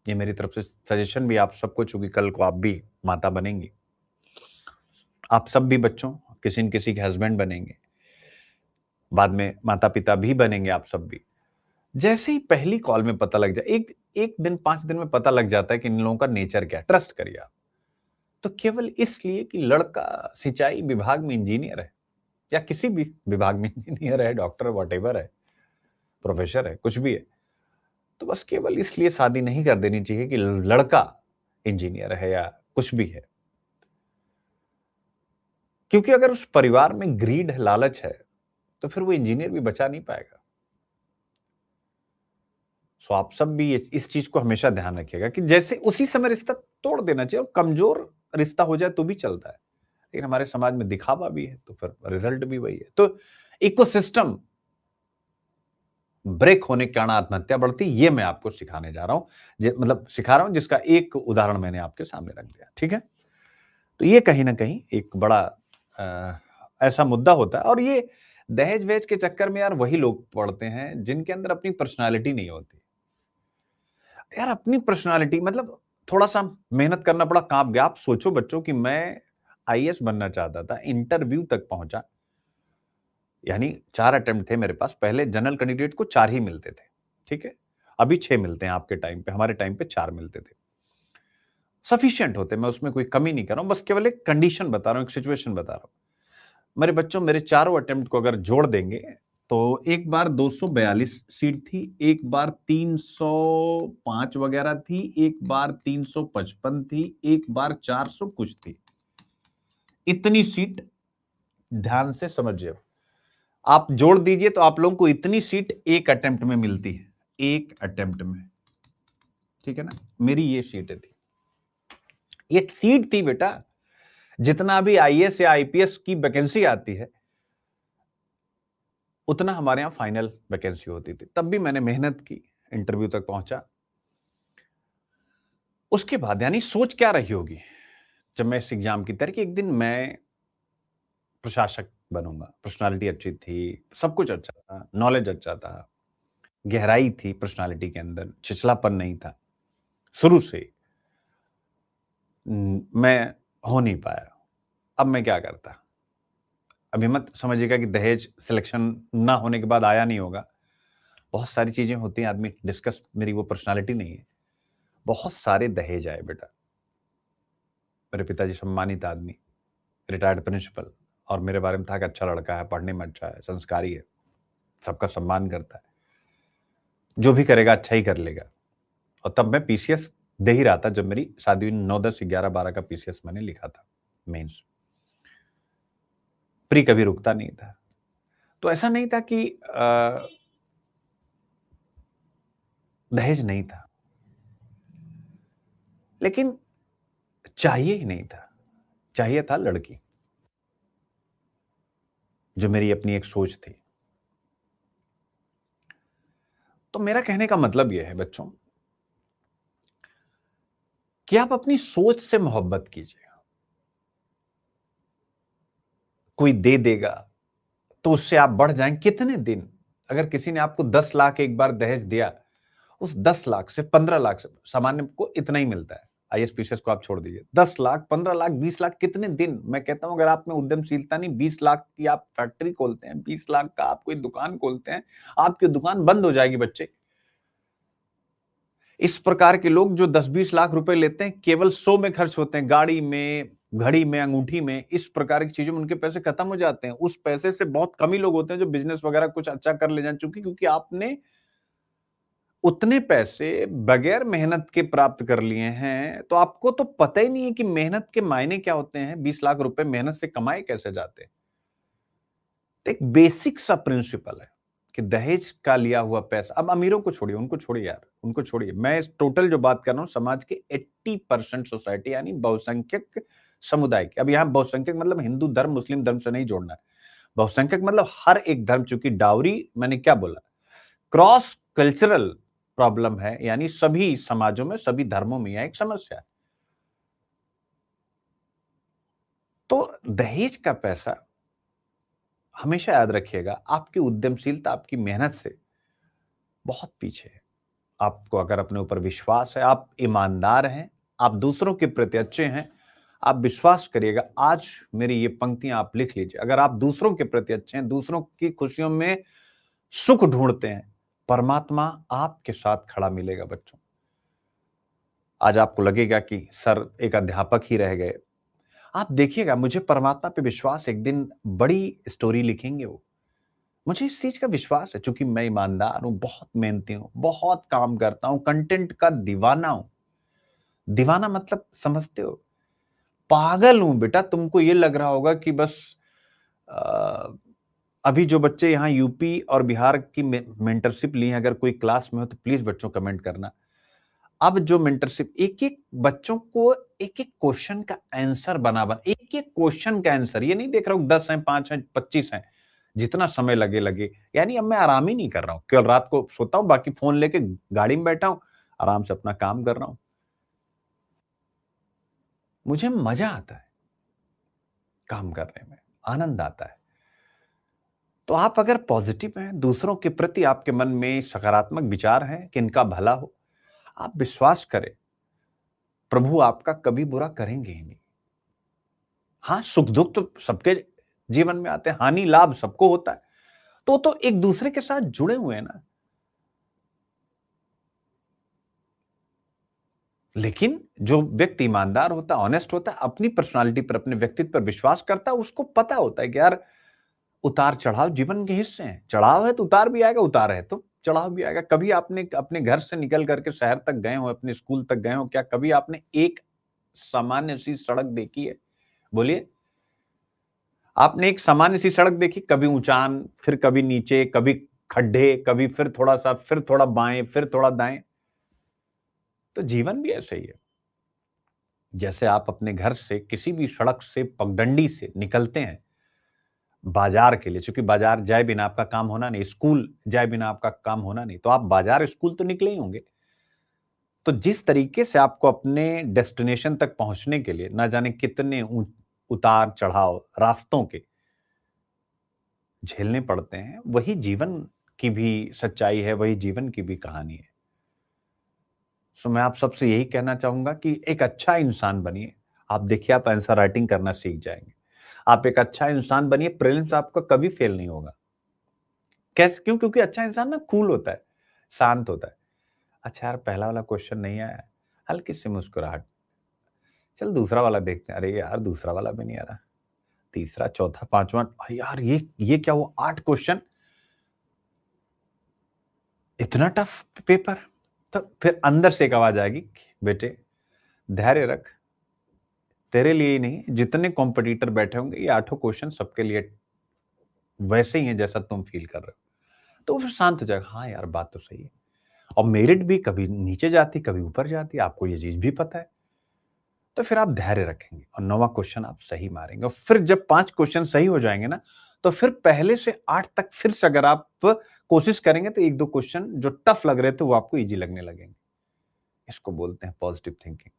ये मेरी तरफ से सजेशन भी आप सबको, चूंकि कल को आप भी माता बनेंगी, आप सब भी बच्चों किसी न किसी के हस्बैंड बनेंगे, बाद में माता पिता भी बनेंगे आप सब भी। जैसे ही पहली कॉल में पता लग जाए, एक दिन 5 दिन में पता लग जाता है कि इन लोगों का नेचर क्या है, ट्रस्ट करिए आप। तो केवल इसलिए कि लड़का सिंचाई विभाग में इंजीनियर है, या किसी भी विभाग में इंजीनियर है, डॉक्टर, वॉटेवर है, प्रोफेसर है, कुछ भी है, तो बस केवल इसलिए शादी नहीं कर देनी चाहिए कि लड़का इंजीनियर है या कुछ भी है। क्योंकि अगर उस परिवार में ग्रीड है, लालच है, तो फिर वो इंजीनियर भी बचा नहीं पाएगा। सो आप सब भी इस चीज को हमेशा ध्यान रखिएगा कि जैसे उसी समय रिश्ता तोड़ देना चाहिए, और कमजोर रिश्ता हो जाए तो भी चलता है, लेकिन हमारे समाज में दिखावा भी है, तो फिर रिजल्ट भी वही है। तो इकोसिस्टम ब्रेक होने के कारण आत्महत्या बढ़ती, ये मैं आपको सिखाने जा रहा हूं, मतलब सिखा रहा हूं, जिसका एक उदाहरण मैंने आपके सामने रख दिया। ठीक है, तो ये कहीं ना कहीं एक बड़ा ऐसा मुद्दा होता है, और ये दहेज वहेज के चक्कर में यार वही लोग पड़ते हैं जिनके अंदर अपनी पर्सनालिटी नहीं होती। यार अपनी पर्सनालिटी मतलब थोड़ा सा मेहनत करना पड़ा, कांप गया। आप सोचो बच्चों कि मैं आईएएस बनना चाहता था, इंटरव्यू तक पहुंचा, यानी 4 अटेम्प्ट थे मेरे पास। पहले जनरल कैंडिडेट को 4 ही मिलते थे, ठीक है, अभी 6 मिलते हैं आपके टाइम पे, हमारे टाइम पे 4 मिलते थे, सफिशिएंट होते, मैं उसमें कोई कमी नहीं कर रहा हूं, बस केवल एक कंडीशन बता रहा हूं, एक सिचुएशन बता रहा हूं। मेरे बच्चों, मेरे चारों अटेम्प्ट को अगर जोड़ देंगे तो एक बार 242 सीट थी, एक बार 305 वगैरह थी, एक बार 355 थी, एक बार 400 कुछ थी। इतनी सीट ध्यान से समझिए, आप जोड़ दीजिए तो आप लोगों को इतनी सीट एक अटेम्प्ट में मिलती है, एक अटेम्प्ट में, ठीक है ना। मेरी ये सीटें थी, ये सीट थी बेटा। जितना भी आईएएस या आईपीएस की वैकेंसी आती है, उतना हमारे यहां फाइनल वैकेंसी होती थी। तब भी मैंने मेहनत की, इंटरव्यू तक पहुंचा। उसके बाद यानी सोच क्या रही होगी जब मैं इस एग्जाम की तरह कि एक दिन मैं प्रशासक बनूंगा। पर्सनालिटी अच्छी थी, सब कुछ अच्छा था, नॉलेज अच्छा था, गहराई थी पर्सनालिटी के अंदर, छिछलापन नहीं था शुरू से। मैं हो नहीं पाया। अब मैं क्या करता? अभी मत समझिएगा कि दहेज सिलेक्शन ना होने के बाद आया नहीं होगा। बहुत सारी चीजें होती हैं, आदमी डिस्कस, मेरी वो पर्सनालिटी नहीं है। बहुत सारे दहेज आए बेटा। मेरे पिताजी सम्मानित आदमी, रिटायर्ड प्रिंसिपल, और मेरे बारे में था कि अच्छा लड़का है, पढ़ने में अच्छा है, संस्कारी है, सबका सम्मान करता है, जो भी करेगा अच्छा ही कर लेगा। और तब मैं पीसीएस दे ही रहा था जब मेरी शादी हुई। 9, 10, 11, 12 का पीसीएस मैंने लिखा था, मेंस। प्री कभी रुकता नहीं था। तो ऐसा नहीं था कि दहेज नहीं था, लेकिन चाहिए ही नहीं था। चाहिए था लड़की, जो मेरी अपनी एक सोच थी। तो मेरा कहने का मतलब यह है बच्चों कि आप अपनी सोच से मोहब्बत कीजिए। कोई दे देगा तो उससे आप बढ़ जाएं कितने दिन। अगर किसी ने आपको 10 लाख एक बार दहेज दिया, उस 10 लाख से 15 लाख से, सामान्य को इतना ही मिलता है, आईएएस पीसीएस को आप छोड़ दीजिए, 10 लाख, 15 लाख, 20 लाख कितने दिन। मैं कहता हूं अगर आप में उद्यमशीलता नहीं, 20 लाख की आप फैक्ट्री खोलते हैं, 20 लाख का आप कोई दुकान खोलते हैं, आपकी दुकान बंद हो जाएगी बच्चे। इस प्रकार के लोग जो 10-20 लाख रुपए लेते हैं, केवल 100 में खर्च होते हैं, गाड़ी में, घड़ी में, अंगूठी में, इस प्रकार की चीजों में उनके पैसे खत्म हो जाते हैं। उस पैसे से बहुत कम ही लोग होते हैं जो बिजनेस वगैरह कुछ अच्छा कर ले जाए, क्योंकि आपने उतने पैसे बगैर मेहनत के प्राप्त कर लिए हैं, तो आपको तो पता ही नहीं है कि मेहनत के मायने क्या होते हैं। 20 लाख रुपए मेहनत से कमाए कैसे जाते हैं। एक बेसिक सा प्रिंसिपल है कि दहेज का लिया हुआ पैसा, अब अमीरों को छोड़िए, उनको छोड़िए यार, उनको छोड़िए। मैं इस टोटल जो बात कर रहा हूं समाज के 80% सोसाइटी यानी बहुसंख्यक समुदाय की। अब यहां बहुसंख्यक मतलब हिंदू धर्म मुस्लिम धर्म से नहीं जोड़ना है। बहुसंख्यक मतलब हर एक धर्म, चूंकि डाउरी मैंने क्या बोला, क्रॉस कल्चरल प्रॉब्लम है, यानी सभी समाजों में सभी धर्मों में यह एक समस्या है। तो दहेज का पैसा हमेशा याद रखिएगा, आपकी उद्यमशीलता आपकी मेहनत से बहुत पीछे है। आपको अगर अपने ऊपर विश्वास है, आप ईमानदार हैं, आप दूसरों के प्रति अच्छे हैं, आप विश्वास करिएगा, आज मेरी ये पंक्तियां आप लिख लीजिए। अगर आप दूसरों के प्रति अच्छे हैं, दूसरों की खुशियों में सुख ढूंढते हैं, परमात्मा आपके साथ खड़ा मिलेगा बच्चों। आज आपको लगेगा कि सर एक अध्यापक ही रह गए, आप देखिएगा, मुझे परमात्मा पे विश्वास, एक दिन बड़ी स्टोरी लिखेंगे वो। मुझे इस चीज का विश्वास है, क्योंकि मैं ईमानदार हूं, बहुत मेहनती हूं, बहुत काम करता हूं, कंटेंट का दीवाना हूं। दीवाना मतलब समझते हो, पागल हूं बेटा। तुमको ये लग रहा होगा कि बस अ, अभी जो बच्चे यहाँ यूपी और बिहार की मेंटरशिप ली है, अगर कोई क्लास में हो तो प्लीज बच्चों कमेंट करना। अब जो मेंटरशिप, एक एक बच्चों को एक एक क्वेश्चन का आंसर एक एक क्वेश्चन का आंसर, ये नहीं देख रहा हूं 10 हैं 5 हैं 25 हैं, जितना समय लगे लगे। यानी अब मैं आराम ही नहीं कर रहा हूं, केवल रात को सोता हूं, बाकी फोन लेके गाड़ी में बैठा हूं, आराम से अपना काम कर रहा हूं। मुझे मजा आता है काम करने में, आनंद आता है। तो आप अगर पॉजिटिव हैं, दूसरों के प्रति आपके मन में सकारात्मक विचार हैं कि इनका भला हो, आप विश्वास करें, प्रभु आपका कभी बुरा करेंगे ही नहीं। हाँ, सुख दुख तो सबके जीवन में आते हैं, हानि लाभ सबको होता है, तो एक दूसरे के साथ जुड़े हुए हैं ना। लेकिन जो व्यक्ति ईमानदार होता है, ऑनेस्ट होता है, अपनी पर्सनालिटी पर, अपने व्यक्तित्व पर विश्वास करता है, उसको पता होता है कि यार उतार चढ़ाव जीवन के हिस्से हैं। चढ़ाव है तो उतार भी आएगा, उतार है तो चढ़ाव भी आएगा। कभी आपने अपने घर से निकल करके शहर तक गए हो, अपने स्कूल तक गए हो, क्या कभी आपने एक सामान्य सी सड़क देखी है? बोलिए, आपने एक सामान्य सी सड़क देखी? कभी ऊंचान, फिर कभी नीचे, कभी खड्डे, कभी फिर थोड़ा सा, फिर थोड़ा बाएं, फिर थोड़ा दाएं। तो जीवन भी ऐसे ही है। जैसे आप अपने घर से किसी भी सड़क से पगडंडी से निकलते हैं बाजार के लिए, क्योंकि बाजार जाए बिना आपका काम होना नहीं, स्कूल जाए बिना आपका काम होना नहीं, तो आप बाजार स्कूल तो निकले ही होंगे। तो जिस तरीके से आपको अपने डेस्टिनेशन तक पहुंचने के लिए ना जाने कितने उतार चढ़ाव रास्तों के झेलने पड़ते हैं, वही जीवन की भी सच्चाई है, वही जीवन की भी कहानी है। सो मैं आप सबसे यही कहना चाहूंगा कि एक अच्छा इंसान बनिए। आप देखिए, आप आंसर राइटिंग करना सीख जाएंगे। आप एक अच्छा इंसान बनिए, प्रीलिम्स आपका कभी फेल नहीं होगा। कैसे? क्यों? क्योंकि अच्छा इंसान ना कूल होता है, शांत होता है। अच्छा यार, पहला वाला क्वेश्चन नहीं आया, हल्की सी मुस्कुराहट, चल दूसरा वाला देखते हैं। अरे यार, दूसरा वाला भी नहीं आ रहा, तीसरा, चौथा, पांचवा, यार ये क्या हुआ, 8 क्वेश्चन, इतना टफ पेपर। तो फिर अंदर से एक आवाज आएगी, बेटे धैर्य रख, तेरे लिए ही नहीं, जितने कॉम्पिटिटर बैठे होंगे, ये 8 क्वेश्चन सबके लिए वैसे ही है जैसा तुम फील कर रहे हो। तो फिर शांत हो जाएगा, हाँ यार बात तो सही है। और मेरिट भी कभी नीचे जाती कभी ऊपर जाती, आपको ये चीज भी पता है। तो फिर आप धैर्य रखेंगे और 9वां क्वेश्चन आप सही मारेंगे। और फिर जब 5 क्वेश्चन सही हो जाएंगे ना, तो फिर पहले से 8 तक फिर से अगर आप कोशिश करेंगे तो 1-2 क्वेश्चन जो टफ लग रहे थे वो आपको इजी लगने लगेंगे। इसको बोलते हैं पॉजिटिव थिंकिंग।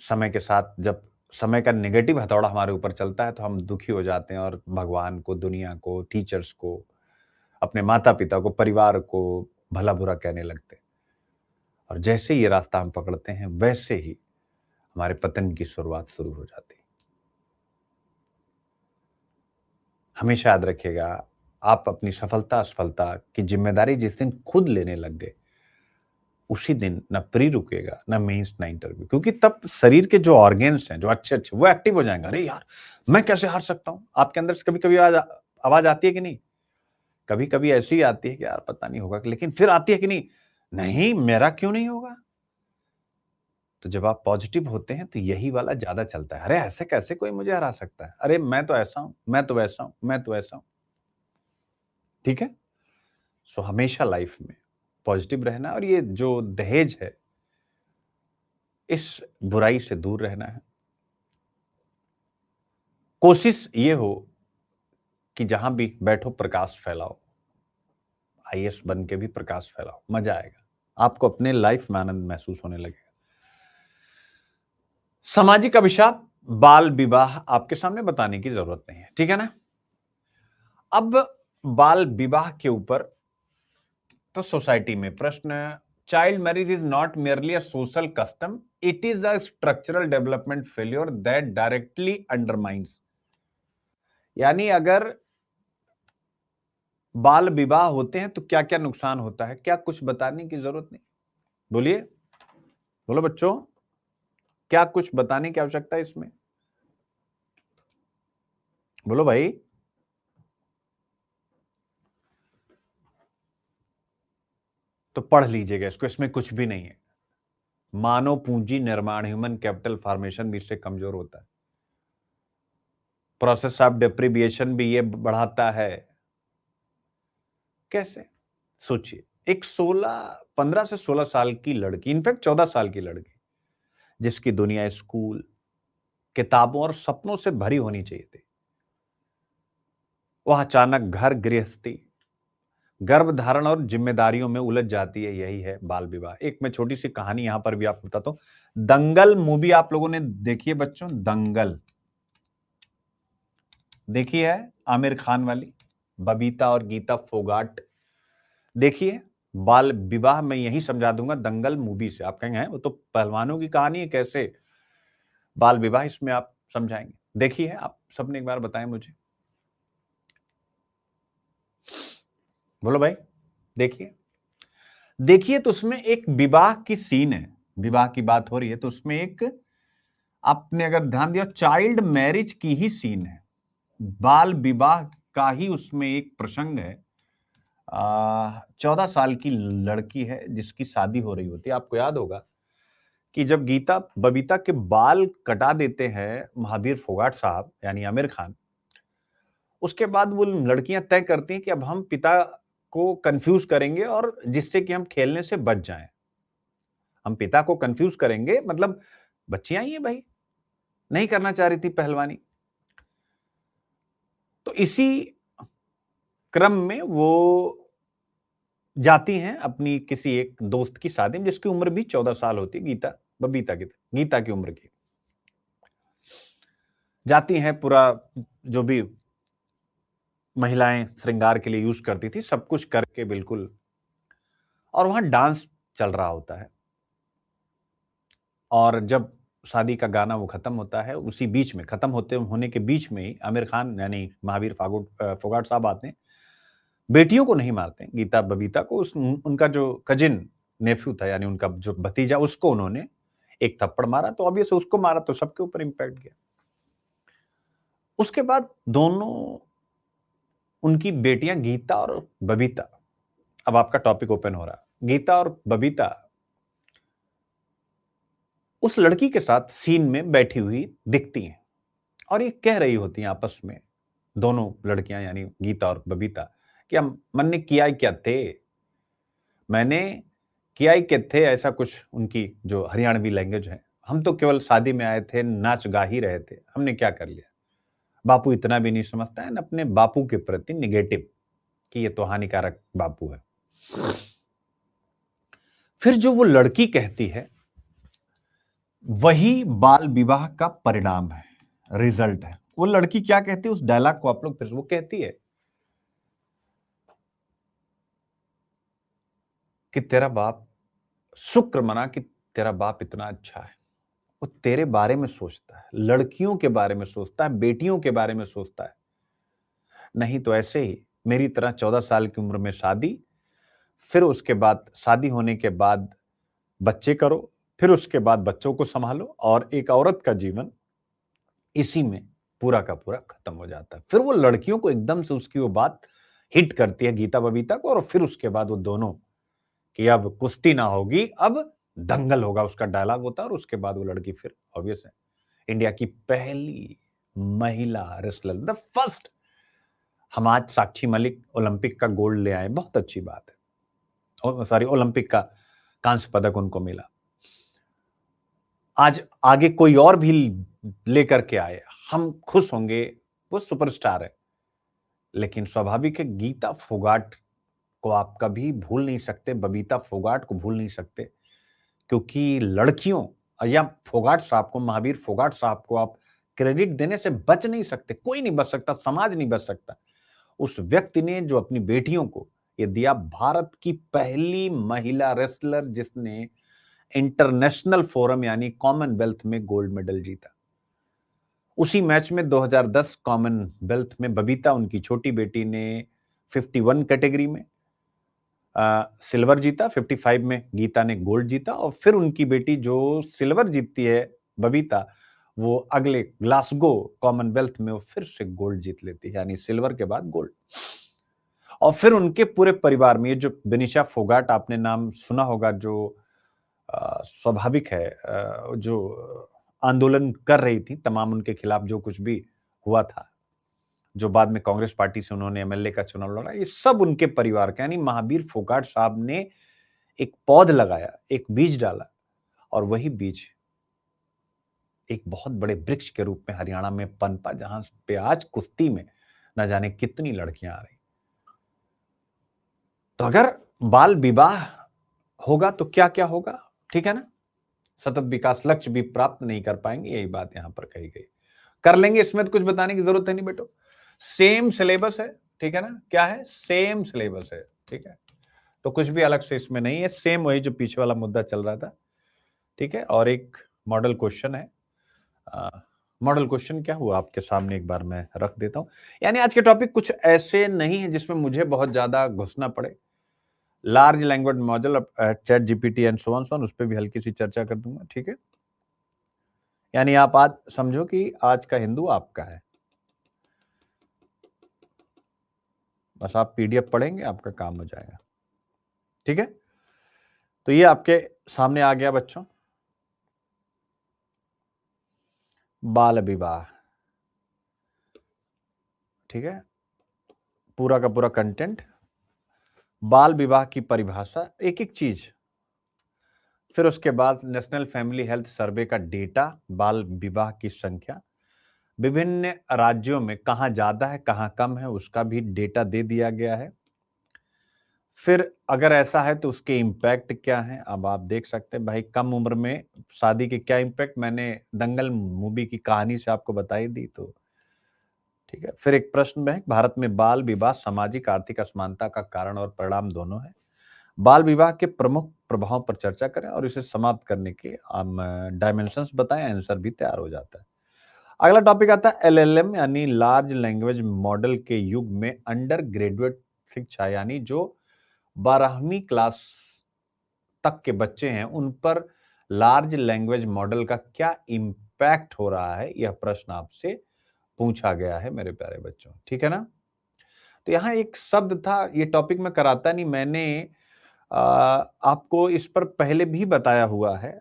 समय के साथ जब समय का नेगेटिव हथौड़ा हमारे ऊपर चलता है तो हम दुखी हो जाते हैं और भगवान को, दुनिया को, टीचर्स को, अपने माता पिता को, परिवार को भला बुरा कहने लगते हैं। और जैसे ये रास्ता हम पकड़ते हैं, वैसे ही हमारे पतन की शुरुआत शुरू हो जाती है। हमेशा याद रखिएगा, आप अपनी सफलता असफलता की जिम्मेदारी जिस दिन खुद लेने लग गए, उसी दिन ना प्री रुकेगा, ना मेंस, ना इंटरव्यू। क्योंकि तब शरीर के जो ऑर्गेन्स हैं, जो अच्छे अच्छे, वो एक्टिव हो जाएंगे। अरे यार, मैं कैसे हार सकता हूं? आपके अंदर से कभी कभी आवाज आती है कि नहीं? कभी कभी ऐसी आती है कि यार पता नहीं होगा, लेकिन फिर आती है कि नहीं, नहीं मेरा क्यों नहीं होगा। तो जब आप पॉजिटिव होते हैं तो यही वाला ज्यादा चलता है, अरे ऐसे कैसे कोई मुझे हरा सकता है, अरे मैं तो ऐसा हूं, मैं तो वैसा हूं, मैं तो ऐसा हूं। ठीक है। सो हमेशा लाइफ में पॉजिटिव रहना, और ये जो दहेज है इस बुराई से दूर रहना है। कोशिश ये हो कि जहां भी बैठो प्रकाश फैलाओ, आईएएस बन के भी प्रकाश फैलाओ, मजा आएगा, आपको अपने लाइफ में आनंद महसूस होने लगेगा। सामाजिक अभिशाप, बाल विवाह आपके सामने बताने की जरूरत नहीं है, ठीक है ना। अब बाल विवाह के ऊपर तो सोसाइटी में प्रश्न, child marriage is not merely a social custom, it is a structural development failure that directly undermines. यानी अगर बाल विवाह होते हैं तो क्या क्या नुकसान होता है, क्या कुछ बताने की जरूरत नहीं। बोलिए, बोलो बच्चों, क्या कुछ बताने की आवश्यकता है इसमें, बोलो भाई। तो पढ़ लीजिएगा इसको, इसमें कुछ भी नहीं है। मानव पूंजी निर्माण, ह्यूमन कैपिटल फॉर्मेशन भी इससे कमजोर होता है। प्रोसेस ऑफ डिप्रीविएशन भी ये बढ़ाता है। कैसे, सोचिए, एक 15 से 16 साल की लड़की, इनफैक्ट 14 साल की लड़की, जिसकी दुनिया स्कूल, किताबों और सपनों से भरी होनी चाहिए थी, वह अचानक घर गृहस्थी, गर्भधारण और जिम्मेदारियों में उलझ जाती है। यही है बाल विवाह। एक मैं छोटी सी कहानी यहां पर भी आपको बताता हूं। दंगल मूवी आप लोगों ने देखी है बच्चों? दंगल देखी है? आमिर खान वाली, बबीता और गीता फोगाट देखिए। बाल विवाह मैं यही समझा दूंगा दंगल मूवी से। आप कहेंगे वो तो पहलवानों की कहानी है, कैसे बाल विवाह इसमें आप समझाएंगे? देखिए, आप सबने एक बार बताएं मुझे, बोलो भाई। देखिए, देखिए तो उसमें एक विवाह की सीन है, विवाह की बात हो रही है, तो उसमें एक, आपने अगर ध्यान दिया, चाइल्ड मैरिज की ही सीन है, बाल विवाह का ही उसमें एक प्रसंग है। 14 साल की लड़की है जिसकी शादी हो रही होती है। आपको याद होगा कि जब गीता बबीता के बाल कटा देते हैं महावीर फोगाट साहब यानी आमिर खान, उसके बाद वो लड़कियां तय करती हैं कि अब हम पिता को कंफ्यूज करेंगे और जिससे कि हम खेलने से बच जाएं। हम पिता को कंफ्यूज करेंगे, मतलब बच्चियां ही है भाई, नहीं करना चाह रही थी पहलवानी। तो इसी क्रम में वो जाती हैं अपनी किसी एक दोस्त की शादी में, जिसकी उम्र भी 14 साल होती है, गीता की उम्र की। जाती हैं, पूरा जो भी महिलाएं श्रृंगार के लिए यूज करती थी सब कुछ करके बिल्कुल, और वहां डांस चल रहा होता है। और जब शादी का गाना वो खत्म होता है, उसी बीच में, खत्म होने के बीच में ही आमिर खान यानी महावीर फोगाट साहब आते हैं। बेटियों को नहीं मारते, गीता बबीता को, उनका जो कजिन नेफ्यू था यानी उनका जो भतीजा, उसको उन्होंने एक थप्पड़ मारा। तो ऑब्वियस उसको मारा तो सबके ऊपर इंपैक्ट गया। उसके बाद दोनों, उनकी बेटियां गीता और बबीता, अब आपका टॉपिक ओपन हो रहा है, गीता और बबीता उस लड़की के साथ सीन में बैठी हुई दिखती हैं, और ये कह रही होती हैं आपस में, दोनों लड़कियां यानी गीता और बबीता, कि हम मन ने किया ही क्या थे, मैंने किया ही क्या थे, ऐसा कुछ उनकी जो हरियाणवी लैंग्वेज है। हम तो केवल शादी में आए थे, नाच गा ही रहे थे, हमने क्या कर लिया। बापू इतना भी नहीं समझता है ना अपने बापू के प्रति निगेटिव, कि ये तो हानिकारक बापू है। फिर जो वो लड़की कहती है वही बाल विवाह का परिणाम है, रिजल्ट है। वो लड़की क्या कहती है, उस डायलॉग को आप लोग फिर, वो कहती है कि तेरा बाप, शुक्र मना कि तेरा बाप इतना अच्छा है, वो तेरे बारे में सोचता है, लड़कियों के बारे में सोचता है, बेटियों के बारे में सोचता है। नहीं तो ऐसे ही मेरी तरह 14 साल की उम्र में शादी, फिर उसके बाद शादी होने के बाद बच्चे करो, फिर उसके बाद बच्चों को संभालो, और एक औरत का जीवन इसी में पूरा का पूरा खत्म हो जाता है। फिर वो लड़कियों को एकदम से उसकी वो बात हिट करती है गीता बबीता को, और फिर उसके बाद वो दोनों कि अब कुश्ती ना होगी, अब दंगल होगा, उसका डायलॉग होता है। और उसके बाद वो लड़की फिर ऑब्वियस है इंडिया की पहली महिला रेसलर, द फर्स्ट। हम आज साक्षी मलिक ओलंपिक का गोल्ड ले आए, बहुत अच्छी बात है। सॉरी, ओलंपिक का कांस्य पदक उनको मिला। आज आगे कोई और भी लेकर के आए, हम खुश होंगे, वो सुपरस्टार है। लेकिन स्वाभाविक है गीता फोगाट को आप कभी भूल नहीं सकते, बबीता फोगाट को भूल नहीं सकते, क्योंकि लड़कियों या फोगाट साहब को, महावीर फोगाट साहब को आप क्रेडिट देने से बच नहीं सकते। कोई नहीं बच सकता, समाज नहीं बच सकता। उस व्यक्ति ने जो अपनी बेटियों को ये दिया, भारत की पहली महिला रेसलर जिसने इंटरनेशनल फोरम यानी कॉमनवेल्थ में गोल्ड मेडल जीता। उसी मैच में 2010 कॉमनवेल्थ में बबीता, उनकी छोटी बेटी ने 51 कैटेगरी में सिल्वर जीता, 55 में गीता ने गोल्ड जीता। और फिर उनकी बेटी जो सिल्वर जीतती है, बबीता, वो अगले ग्लासगो कॉमनवेल्थ में वो फिर से गोल्ड जीत लेती है, यानी सिल्वर के बाद गोल्ड। और फिर उनके पूरे परिवार में ये जो बेनिशा फोगाट आपने नाम सुना होगा, जो स्वाभाविक है, जो आंदोलन कर रही थी तमाम उनके खिलाफ, जो कुछ भी हुआ था, जो बाद में कांग्रेस पार्टी से उन्होंने एमएलए का चुनाव लड़ा, ये सब उनके परिवार का। यानी महावीर फोगाट साहब ने एक पौध लगाया, एक बीज डाला, और वही बीज एक बहुत बड़े वृक्ष के रूप में हरियाणा में पनपा, जहां पे आज कुश्ती में न जाने कितनी लड़कियां आ रही। तो अगर बाल विवाह होगा तो क्या क्या होगा, ठीक है ना? सतत विकास लक्ष्य भी प्राप्त नहीं कर पाएंगे, यही बात यहां पर कही गई। कर लेंगे, इसमें तो कुछ बताने की जरूरत है नहीं बेटो, सेम सिलेबस है, ठीक है ना? क्या है? सेम सिलेबस है, ठीक है? तो कुछ भी अलग से इसमें नहीं है, सेम वही जो पीछे वाला मुद्दा चल रहा था, ठीक है? और एक मॉडल क्वेश्चन है। मॉडल क्वेश्चन क्या हुआ आपके सामने, एक बार मैं रख देता हूं। यानी आज के टॉपिक कुछ ऐसे नहीं है जिसमें मुझे बहुत ज्यादा घुसना पड़े। Large language model, chat GPT and so on उस पर भी हल्की सी चर्चा कर दूंगा, ठीक है? यानी आप आज समझो कि आज का हिंदू आपका है, बस आप पीडीएफ पढ़ेंगे, आपका काम हो जाएगा, ठीक है? तो ये आपके सामने आ गया बच्चों, बाल विवाह, ठीक है? पूरा का पूरा कंटेंट, बाल विवाह की परिभाषा, एक एक चीज, फिर उसके बाद नेशनल फैमिली हेल्थ सर्वे का डेटा, बाल विवाह की संख्या, विभिन्न राज्यों में कहां ज्यादा है कहां कम है उसका भी डेटा दे दिया गया है। फिर अगर ऐसा है तो उसके इम्पैक्ट क्या है, अब आप देख सकते हैं भाई, कम उम्र में शादी के क्या इम्पैक्ट, मैंने दंगल मूवी की कहानी से आपको बताई दी, तो ठीक है। फिर एक प्रश्न है, भारत में बाल विवाह सामाजिक आर्थिक असमानता का कारण और परिणाम दोनों है। बाल विवाह के प्रमुख प्रभाव पर चर्चा करें और इसे समाप्त करने के हम डायमेंशंस बताएं, आंसर भी तैयार हो जाता है। अगला टॉपिक आता है एलएलएम यानी लार्ज लैंग्वेज मॉडल के युग में अंडर ग्रेजुएट शिक्षा, यानी जो 12वीं क्लास तक के बच्चे हैं उन पर लार्ज लैंग्वेज मॉडल का क्या इंपैक्ट हो रहा है, यह प्रश्न आपसे पूछा गया है मेरे प्यारे बच्चों, ठीक है ना? तो यहाँ एक शब्द था, ये टॉपिक में कराता नहीं, मैंने आपको इस पर पहले भी बताया हुआ है,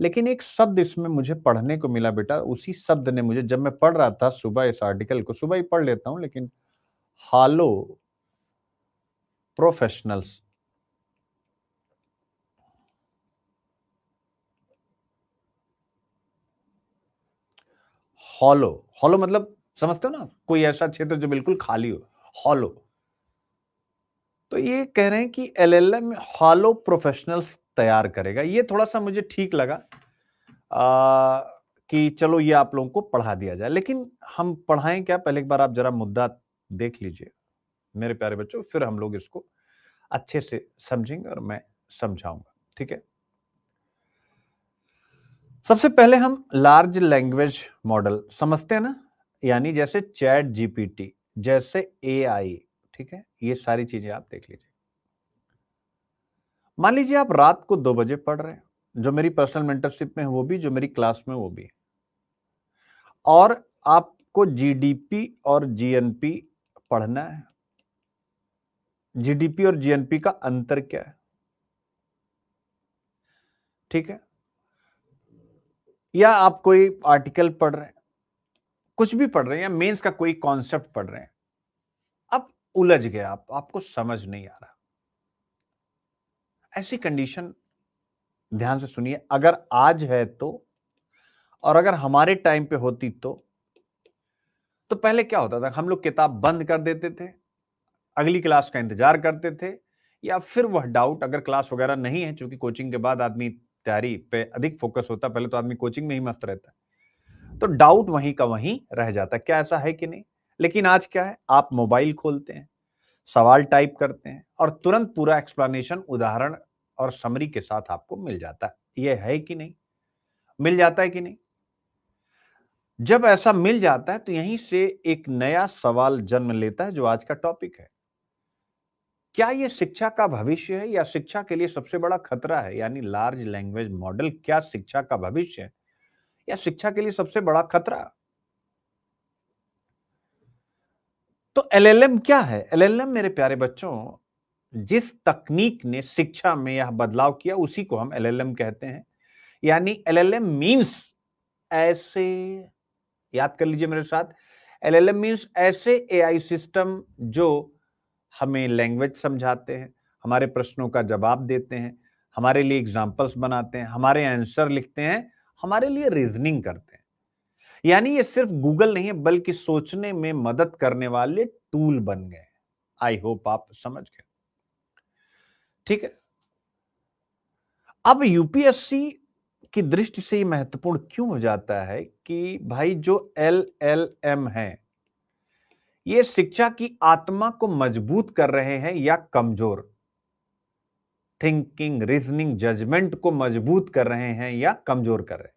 लेकिन एक शब्द इसमें मुझे पढ़ने को मिला बेटा, उसी शब्द ने मुझे, जब मैं पढ़ रहा था सुबह इस आर्टिकल को, सुबह ही पढ़ लेता हूं, लेकिन हॉलो प्रोफेशनल्स, हॉलो, हॉलो मतलब समझते हो ना, कोई ऐसा क्षेत्र जो बिल्कुल खाली हो, हॉलो। तो ये कह रहे हैं कि एलएलएम हॉलो प्रोफेशनल्स तैयार करेगा, ये थोड़ा सा मुझे ठीक लगा कि चलो ये आप लोगों को पढ़ा दिया जाए। लेकिन हम पढ़ाएं क्या, पहले एक बार आप जरा मुद्दा देख लीजिए मेरे प्यारे बच्चों, फिर हम लोग इसको अच्छे से समझेंगे और मैं समझाऊंगा, ठीक है? सबसे पहले हम लार्ज लैंग्वेज मॉडल समझते हैं ना, यानी जैसे चैट जीपीटी, जैसे एआई, ठीक है? ये सारी चीजें आप देख लीजिए। मान लीजिए आप रात को 2 बजे पढ़ रहे हैं, जो मेरी पर्सनल मेंटरशिप में है वो भी, जो मेरी क्लास में वो भी, और आपको जीडीपी और जीएनपी पढ़ना है, जीडीपी और जीएनपी का अंतर क्या है, ठीक है। या आप कोई आर्टिकल पढ़ रहे हैं, कुछ भी पढ़ रहे हैं, या मेंस का कोई कॉन्सेप्ट पढ़ रहे हैं, अब उलझ गए आपको समझ नहीं आ रहा। ऐसी कंडीशन, ध्यान से सुनिए, अगर आज है तो, और अगर हमारे टाइम पे होती तो पहले क्या होता था, हम लोग किताब बंद कर देते थे, अगली क्लास का इंतजार करते थे, या फिर वह डाउट, अगर क्लास वगैरह नहीं है, चूंकि कोचिंग के बाद आदमी तैयारी पे अधिक फोकस होता है, पहले तो आदमी कोचिंग में ही मस्त रहता है, तो डाउट वहीं का वहीं रह जाता है। क्या ऐसा है कि नहीं? लेकिन आज क्या है, आप मोबाइल खोलते हैं, सवाल टाइप करते हैं, और तुरंत पूरा एक्सप्लेनेशन, उदाहरण और समरी के साथ आपको मिल जाता है। यह है कि नहीं? मिल जाता है कि नहीं? जब ऐसा मिल जाता है तो यहीं से एक नया सवाल जन्म लेता है, जो आज का टॉपिक है। क्या यह शिक्षा का भविष्य है, या शिक्षा के लिए सबसे बड़ा खतरा है? यानी लार्ज लैंग्वेज मॉडल क्या शिक्षा का भविष्य है, या शिक्षा के लिए सबसे बड़ा खतरा? तो एलएलएम क्या है? एलएलएम मेरे प्यारे बच्चों, जिस तकनीक ने शिक्षा में यह बदलाव किया, उसी को हम एलएलएम कहते हैं। यानी एलएलएम मीन्स ऐसे, याद कर लीजिए मेरे साथ, एलएलएम मीन्स ऐसे एआई सिस्टम जो हमें लैंग्वेज समझाते हैं, हमारे प्रश्नों का जवाब देते हैं, हमारे लिए एग्जाम्पल्स बनाते हैं, हमारे आंसर लिखते हैं, हमारे लिए रीजनिंग करते हैं। यानी ये सिर्फ गूगल नहीं है, बल्कि सोचने में मदद करने वाले टूल बन गए। आई होप आप समझ गए, ठीक है। अब यूपीएससी की दृष्टि से ये महत्वपूर्ण क्यों हो जाता है कि भाई जो एलएलएम है, ये शिक्षा की आत्मा को मजबूत कर रहे हैं या कमजोर? थिंकिंग, रीजनिंग, जजमेंट को मजबूत कर रहे हैं या कमजोर कर रहे हैं?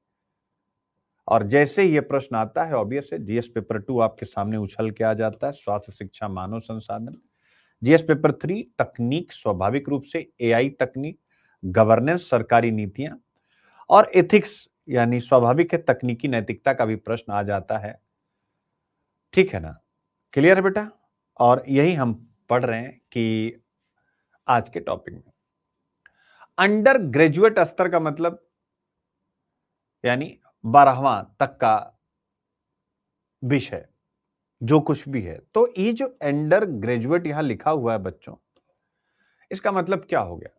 और जैसे ये प्रश्न आता है, ऑब्वियस है, जीएस पेपर 2 आपके सामने उछल के आ जाता है, स्वास्थ्य शिक्षा मानव संसाधन। जीएस पेपर 3 तकनीक, स्वाभाविक रूप से एआई तकनीक, गवर्नेंस, सरकारी नीतियां, और एथिक्स, यानी स्वाभाविक है तकनीकी नैतिकता का भी प्रश्न आ जाता है, ठीक है ना? क्लियर है बेटा? और यही हम पढ़ रहे हैं कि आज के टॉपिक में अंडर ग्रेजुएट स्तर का मतलब, यानी 12वां तक का विषय, जो कुछ भी है। तो ये जो अंडर ग्रेजुएट यहां लिखा हुआ है बच्चों, इसका मतलब क्या हो गया?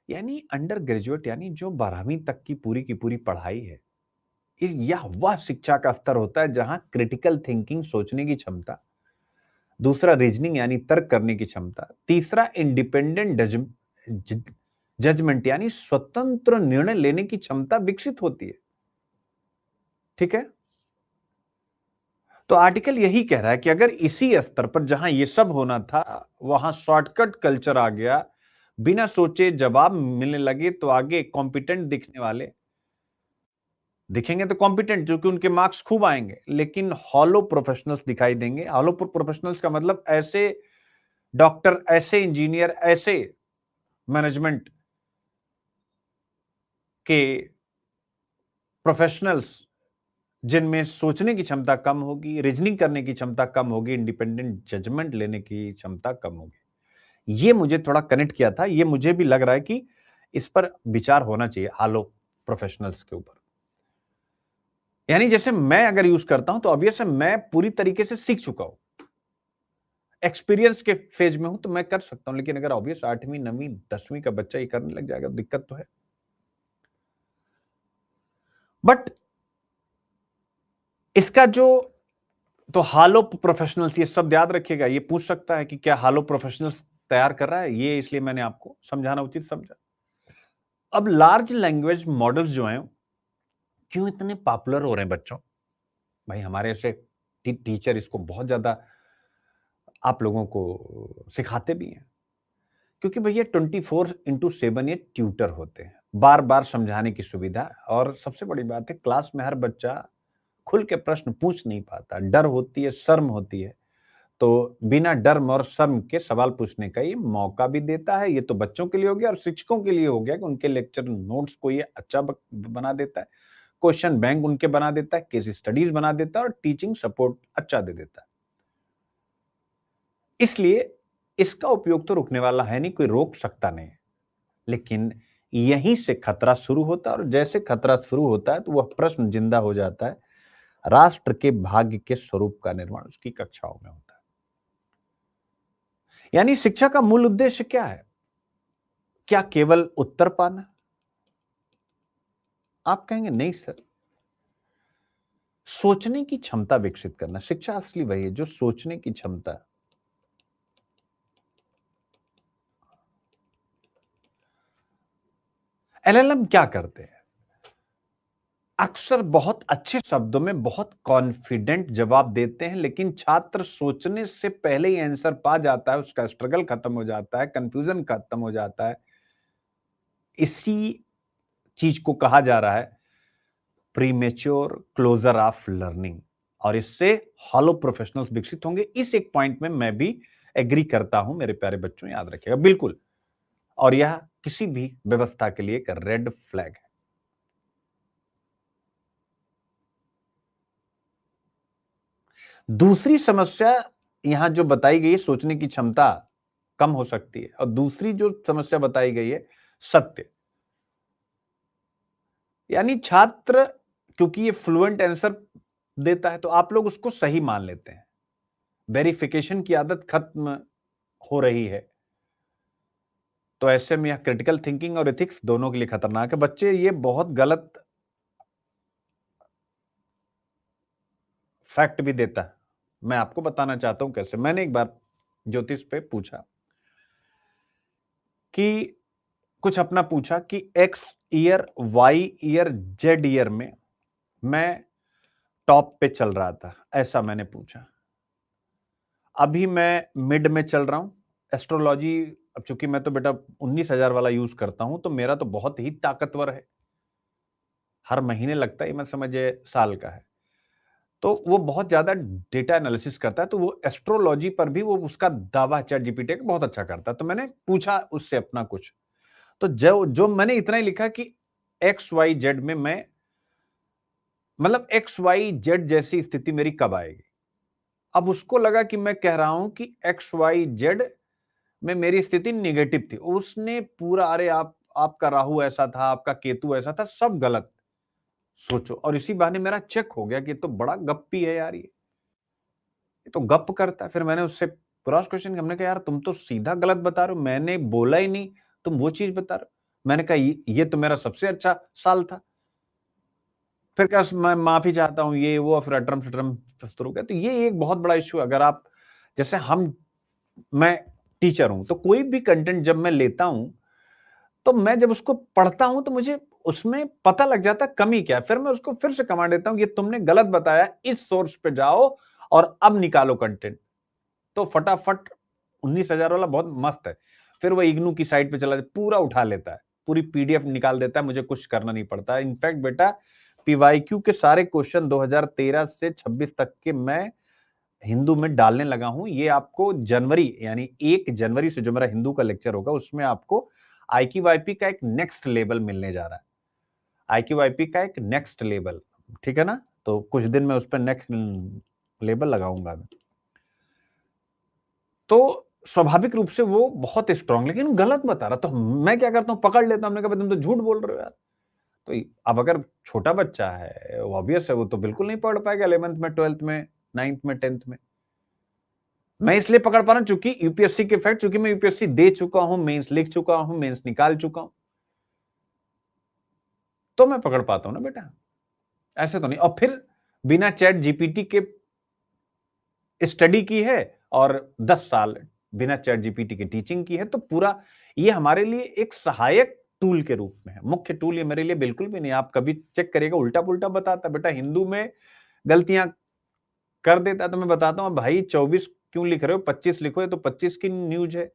यानी अंडर ग्रेजुएट यानी जो 12वीं तक की पूरी पढ़ाई है, यह वह शिक्षा का स्तर होता है जहां क्रिटिकल थिंकिंग, सोचने की क्षमता, दूसरा रीजनिंग यानी तर्क करने की क्षमता, तीसरा इंडिपेंडेंट जजमेंट यानी स्वतंत्र निर्णय लेने की क्षमता विकसित होती है, ठीक है। तो आर्टिकल यही कह रहा है कि अगर इसी स्तर पर जहां ये सब होना था, वहां शॉर्टकट कल्चर आ गया, बिना सोचे जवाब मिलने लगे, तो आगे कॉम्पिटेंट दिखने वाले दिखेंगे, तो कॉम्पिटेंट, जो कि उनके मार्क्स खूब आएंगे, लेकिन हॉलो प्रोफेशनल्स दिखाई देंगे। हॉलो प्रोफेशनल्स का मतलब ऐसे डॉक्टर, ऐसे इंजीनियर, ऐसे मैनेजमेंट के प्रोफेशनल्स जिनमें सोचने की क्षमता कम होगी, रीजनिंग करने की क्षमता कम होगी, इंडिपेंडेंट जजमेंट लेने की क्षमता कम होगी। ये मुझे थोड़ा कनेक्ट किया था, ये मुझे भी लग रहा है कि इस पर विचार होना चाहिए, हॉलो प्रोफेशनल्स के ऊपर। यानी जैसे मैं अगर यूज करता हूं, तो ऑब्वियस है मैं पूरी तरीके से सीख चुका हूं, एक्सपीरियंस के फेज में हूं, तो मैं कर सकता हूं। लेकिन अगर ऑब्वियस 8वीं 9वीं 10वीं का बच्चा ये करने लग जाएगा, तो दिक्कत तो है। बट इसका जो, तो हालो प्रोफेशनल्स, ये सब याद रखिएगा, ये पूछ सकता है कि क्या हालो प्रोफेशनल्स तैयार कर रहा है, ये इसलिए मैंने आपको समझाना उचित समझा। अब लार्ज लैंग्वेज मॉडल्स जो हैं, क्यों इतने पॉपुलर हो रहे हैं बच्चों? भाई हमारे ऐसे टीचर इसको बहुत ज्यादा आप लोगों को सिखाते भी हैं, क्योंकि भैया 24/7 ये ट्यूटर होते हैं, बार बार समझाने की सुविधा। और सबसे बड़ी बात है, क्लास में हर बच्चा खुल के प्रश्न पूछ नहीं पाता, डर होती है, शर्म होती है। तो बिना डर और शर्म के सवाल पूछने का ये मौका भी देता है। ये तो बच्चों के लिए हो गया, और शिक्षकों के लिए हो गया कि उनके लेक्चर नोट्स को ये अच्छा बना देता है, क्वेश्चन बैंक उनके बना देता है, केस स्टडीज बना देता है, और टीचिंग सपोर्ट अच्छा दे देता है। इसलिए इसका उपयोग तो रुकने वाला है नहीं, कोई रोक सकता नहीं, लेकिन यहीं से खतरा शुरू होता है और जैसे खतरा शुरू होता है तो वह प्रश्न जिंदा हो जाता है। राष्ट्र के भाग्य के स्वरूप का निर्माण उसकी कक्षाओं में होता है। यानी शिक्षा का मूल उद्देश्य क्या है? क्या केवल उत्तर पाना? आप कहेंगे नहीं सर, सोचने की क्षमता विकसित करना। शिक्षा असली वही है जो सोचने की क्षमता है। एलएलएम क्या करते हैं? अक्सर बहुत अच्छे शब्दों में बहुत कॉन्फिडेंट जवाब देते हैं, लेकिन छात्र सोचने से पहले ही आंसर पा जाता है, उसका स्ट्रगल खत्म हो जाता है, कंफ्यूजन खत्म हो जाता है। इसी चीज को कहा जा रहा है प्रीमेच्योर क्लोजर ऑफ लर्निंग, और इससे हॉलो प्रोफेशनल्स विकसित होंगे। इस एक पॉइंट में मैं भी एग्री करता हूं मेरे प्यारे बच्चों, याद रखिएगा बिल्कुल। और यह किसी भी व्यवस्था के लिए एक रेड फ्लैग है। दूसरी समस्या यहां जो बताई गई है, सोचने की क्षमता कम हो सकती है, और दूसरी जो समस्या बताई गई है सत्य, यानी छात्र क्योंकि ये फ्लुएंट आंसर देता है तो आप लोग उसको सही मान लेते हैं। वेरिफिकेशन की आदत खत्म हो रही है, तो ऐसे में यह क्रिटिकल थिंकिंग और एथिक्स दोनों के लिए खतरनाक है। बच्चे ये बहुत गलत फैक्ट भी देता है। मैं आपको बताना चाहता हूं कैसे। मैंने एक बार ज्योतिष पे पूछा कि कुछ अपना पूछा कि X year, Y year, Z year में मैं टॉप पे चल रहा था, ऐसा मैंने पूछा। अभी मैं मिड में चल रहा हूं। एस्ट्रोलॉजी, अब चूंकि मैं तो बेटा 19,000 वाला यूज करता हूं, तो मेरा तो बहुत ही ताकतवर है, हर महीने लगता है, मैं समझे साल का है। तो वो बहुत ज्यादा डेटा एनालिसिस करता है, तो वो एस्ट्रोलॉजी पर भी वो उसका दावा चैट जीपीटी का बहुत अच्छा करता है। तो मैंने पूछा उससे अपना कुछ, तो जो जो मैंने इतना ही लिखा कि एक्स वाई जेड में मैं, मतलब एक्स वाई जेड जैसी स्थिति मेरी कब आएगी। अब उसको लगा कि मैं कह रहा हूं कि एक्स वाई जेड में मेरी स्थिति निगेटिव थी। उसने पूरा, अरे आपका राहु ऐसा था, आपका केतु ऐसा था, सब गलत सोचो। और इसी बहाने मेरा चेक हो गया कि तो बड़ा गप्पी है यार, ये तो गप करता है। फिर मैंने उससे क्रॉस क्वेश्चन किया, हमने कहा यार तुम तो सीधा गलत बता रहे हो, मैंने बोला ही नहीं, तुम वो चीज बता रहे हो। मैंने कहा ये तो मेरा सबसे अच्छा साल था। फिर क्या, मैं माफी चाहता हूँ, ये वो, फिर अटरम शटरम शुरू किया। तो ये एक बहुत बड़ा इश्यू। अगर आप, जैसे मैं टीचर हूं, तो कोई भी कंटेंट जब मैं लेता हूं, तो मैं जब उसको पढ़ता हूं तो मुझे उसमें पता लग जाता है कमी क्या है। फिर मैं उसको फिर से कमांड देता हूं, ये तुमने गलत बताया, इस सोर्स पे जाओ और अब निकालो कंटेंट। तो फटाफट 19,000 वाला बहुत मस्त है। फिर वो इग्नू की साइट पे चला जाता, पूरा उठा लेता है, पूरी पीडीएफ निकाल देता है, मुझे कुछ करना नहीं पड़ता है। इनफैक्ट बेटा, पीवाईक्यू के सारे क्वेश्चन 2013 से 26 तक के मैं हिंदू में डालने लगा हूं। ये आपको जनवरी, यानी 1 जनवरी से जो मेरा हिंदू का लेक्चर होगा, उसमें आपको आईक्यूआईपी का एक नेक्स्ट लेवल मिलने जा रहा है। आईक्यूआईपी का एक नेक्स्ट लेवल, ठीक है ना? तो कुछ दिन में उस पर नेक्स्ट लेवल लगाऊंगा मैं। तो स्वाभाविक रूप से वो बहुत स्ट्रांग, लेकिन वो गलत बता रहा। तो मैं क्या करता हूं, पकड़ लेता हूं। हमने कहा तुम तो झूठ बोल रहे हो यार। तो अब अगर छोटा बच्चा है, ऑब्वियस है, वो तो बिल्कुल नहीं पढ़ पाएगा 11th में, 12th में, 9th में, 10th में। मैं इसलिए पकड़ पा रहा हूं चूंकि यूपीएससी के फैक्ट, चूंकि मैं यूपीएससी दे चुका हूं, मेंस लिख चुका हूं, मेंस निकाल चुका हूं, तो मैं पकड़ पाता हूं ना बेटा, ऐसे तो नहीं। और फिर बिना चैट जीपीटी के स्टडी की है, और 10 साल बिना चैट जीपीटी के टीचिंग की है। तो पूरा ये हमारे लिए एक सहायक टूल के रूप में है, मुख्य टूल ये मेरे लिए बिल्कुल भी नहीं। आप कभी चेक करिएगा, उल्टा पुल्टा बताता बेटा, हिंदू में गलतियां कर देता है। तो मैं बताता हूं भाई 24 क्यों लिख रहे हो, 25 लिखो, ये तो 25 की न्यूज है।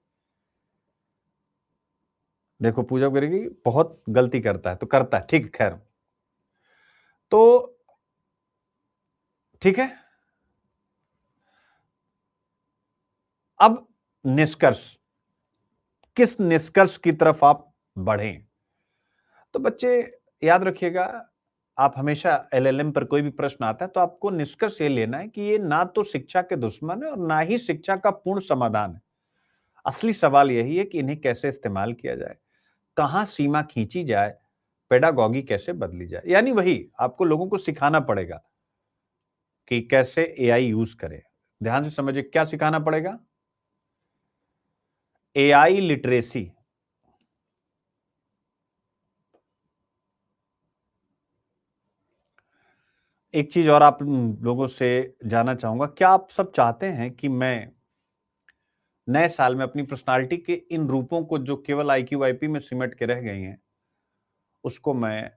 देखो पूजा करेगी, बहुत गलती करता है तो करता है, ठीक, खैर। तो ठीक है, अब निष्कर्ष, किस निष्कर्ष की तरफ आप बढ़ें। तो बच्चे याद रखिएगा, आप हमेशा एलएलएम पर कोई भी प्रश्न आता है तो आपको निष्कर्ष ये लेना है कि ये ना तो शिक्षा के दुश्मन है और ना ही शिक्षा का पूर्ण समाधान है। असली सवाल यही है कि इन्हें कैसे इस्तेमाल किया जाए, कहां सीमा खींची जाए, पेडागॉजी कैसे बदली जाए। यानी वही आपको लोगों को सिखाना पड़ेगा कि कैसे एआई यूज करें। ध्यान से समझिए, क्या सिखाना पड़ेगा? AI literacy. एक चीज और आप लोगों से जानना चाहूंगा, क्या आप सब चाहते हैं कि मैं नए साल में अपनी पर्सनालिटी के इन रूपों को जो केवल आईक्यू आईपी में सिमट के रह गई हैं, उसको मैं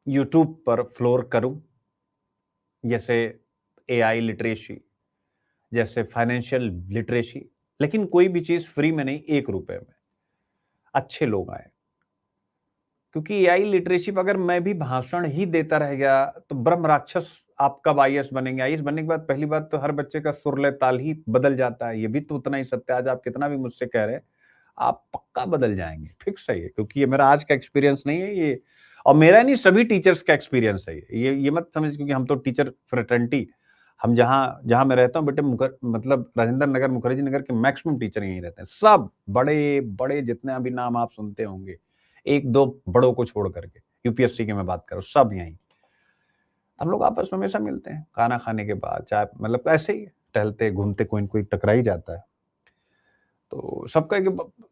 यूट्यूब पर फ्लोर करूं? जैसे एआई लिटरेसी, जैसे फाइनेंशियल लिटरेसी, लेकिन कोई भी चीज फ्री में नहीं, 1 रुपए में अच्छे लोग आए। क्योंकि एआई लिटरेसी पर अगर मैं भी भाषण ही देता रह गया तो ब्रह्म राक्षस आप कब आईएएस बनेंगे? आईएएस बनने के बाद पहली बात तो हर बच्चे का सुरले ताल ही बदल जाता है, ये भी तो उतना ही सत्य है। आज आप कितना भी मुझसे कह रहे हैं, आप पक्का बदल जाएंगे, फिक्स है ये, क्योंकि ये मेरा आज का एक्सपीरियंस नहीं है ये, और मेरा नहीं, सभी टीचर्स का एक्सपीरियंस है ये मत समझ, क्योंकि हम तो टीचर फ्रेटर्निटी, हम जहां जहां मैं रहता हूँ बेटे, मतलब राजेंद्र नगर, मुखर्जी नगर के मैक्सिमम टीचर यहीं रहते हैं, सब बड़े बड़े जितने भी नाम आप सुनते होंगे, 1-2 बड़ों को छोड़ करके, यूपीएससी की मैं बात करूं, सब यहीं। हम लोग आपस में हमेशा मिलते हैं, खाना खाने के बाद, चाय, मतलब ऐसे ही टहलते घूमते कोई न कोई टकरा ही जाता है। तो सबका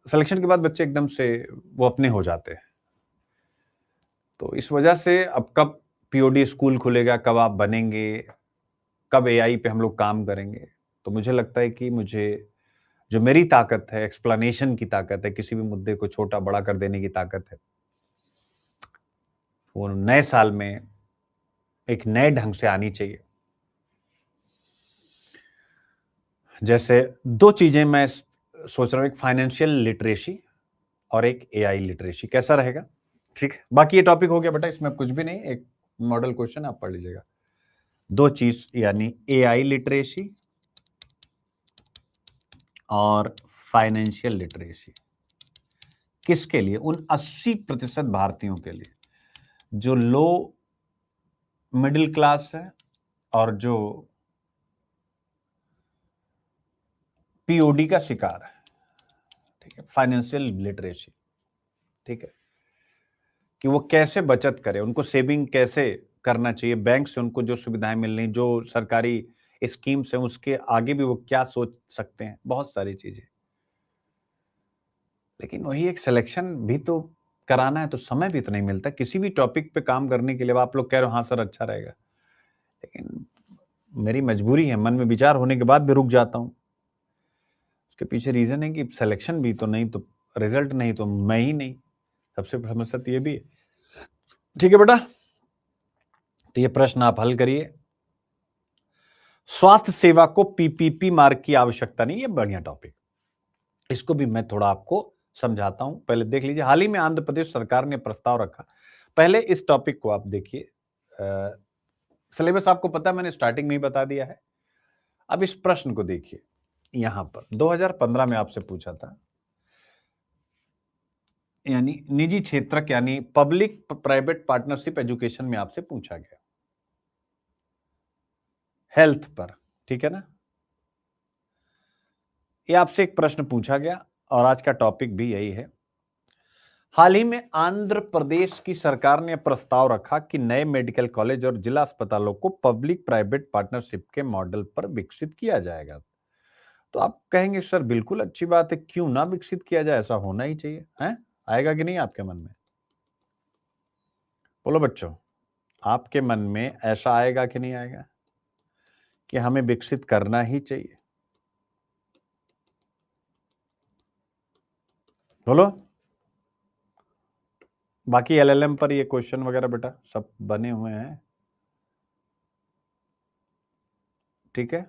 सिलेक्शन के बाद बच्चे एकदम से वो अपने हो जाते हैं। तो इस वजह से अब कब पीओडी स्कूल खुलेगा, कब आप बनेंगे, कब एआई पे हम लोग काम करेंगे, तो मुझे लगता है कि मुझे जो मेरी ताकत है, एक्सप्लेनेशन की ताकत है, किसी भी मुद्दे को छोटा बड़ा कर देने की ताकत है, वो नए साल में एक नए ढंग से आनी चाहिए। जैसे 2 चीजें मैं सोच रहा हूं, एक फाइनेंशियल लिटरेसी और एक एआई लिटरेसी, कैसा रहेगा? ठीक है, बाकी ये टॉपिक हो गया बेटा, इसमें कुछ भी नहीं, एक मॉडल क्वेश्चन आप पढ़ लीजिएगा। 2 चीज यानी एआई लिटरेसी और फाइनेंशियल लिटरेसी, किसके लिए? उन 80% भारतीयों के लिए जो लो मिडिल क्लास है और जो पीओडी का शिकार है। ठीक है, फाइनेंशियल लिटरेसी, ठीक है, कि वो कैसे बचत करें, उनको सेविंग कैसे करना चाहिए, बैंक से उनको जो सुविधाएं मिल रही, जो सरकारी स्कीम्स हैं, उसके आगे भी वो क्या सोच सकते हैं, बहुत सारी चीजें। लेकिन वही एक सिलेक्शन भी तो कराना है, तो समय भी तो नहीं मिलता किसी भी टॉपिक पे काम करने के लिए। आप लोग कह रहे हो हाँ सर अच्छा रहेगा, लेकिन मेरी मजबूरी है, मन में विचार होने के बाद भी रुक जाता हूँ। उसके पीछे रीजन है कि सिलेक्शन भी तो नहीं, तो रिजल्ट नहीं, तो मैं ही नहीं। सबसे समस्या तो ये भी है। ठीक है बेटा, तो ये प्रश्न आप हल करिए। स्वास्थ्य सेवा को पीपीपी मार्क की आवश्यकता नहीं, ये बढ़िया टॉपिक, इसको भी मैं थोड़ा आपको समझाता हूं, पहले देख लीजिए। हाल ही में आंध्र प्रदेश सरकार ने प्रस्ताव रखा, पहले इस टॉपिक को आप देखिए। सिलेबस आपको पता है, मैंने स्टार्टिंग में ही बता दिया है। अब इस प्रश्न को देखिए, यहां पर 2015 में आपसे पूछा था, यानी निजी क्षेत्रक यानी पब्लिक प्राइवेट पार्टनरशिप एजुकेशन में आपसे पूछा गया, हेल्थ पर, ठीक है ना। ये आपसे एक प्रश्न पूछा गया और आज का टॉपिक भी यही है। हाल ही में आंध्र प्रदेश की सरकार ने प्रस्ताव रखा कि नए मेडिकल कॉलेज और जिला अस्पतालों को पब्लिक प्राइवेट पार्टनरशिप के मॉडल पर विकसित किया जाएगा। तो आप कहेंगे सर बिल्कुल अच्छी बात है, क्यों ना विकसित किया जाए, ऐसा होना ही चाहिए, है? आएगा कि नहीं आपके मन में? बोलो बच्चों, आपके मन में ऐसा आएगा कि नहीं आएगा कि हमें विकसित करना ही चाहिए? बोलो। बाकी एलएलएम पर ये क्वेश्चन वगैरह बेटा सब बने हुए हैं, ठीक है।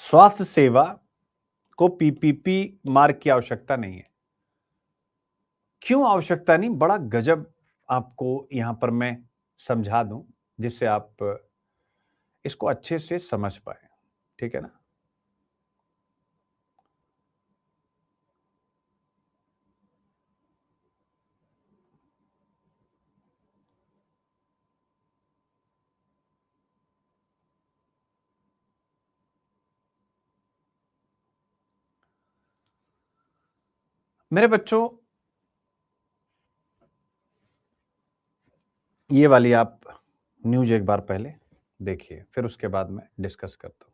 स्वास्थ्य सेवा को पीपीपी मार्क की आवश्यकता नहीं है। क्यों आवश्यकता नहीं? बड़ा गजब आपको यहां पर मैं समझा दूं, जिससे आप इसको अच्छे से समझ पाए, ठीक है ना। मेरे बच्चों, ये वाली आप न्यूज एक बार पहले देखिए, फिर उसके बाद मैं डिस्कस करता हूं।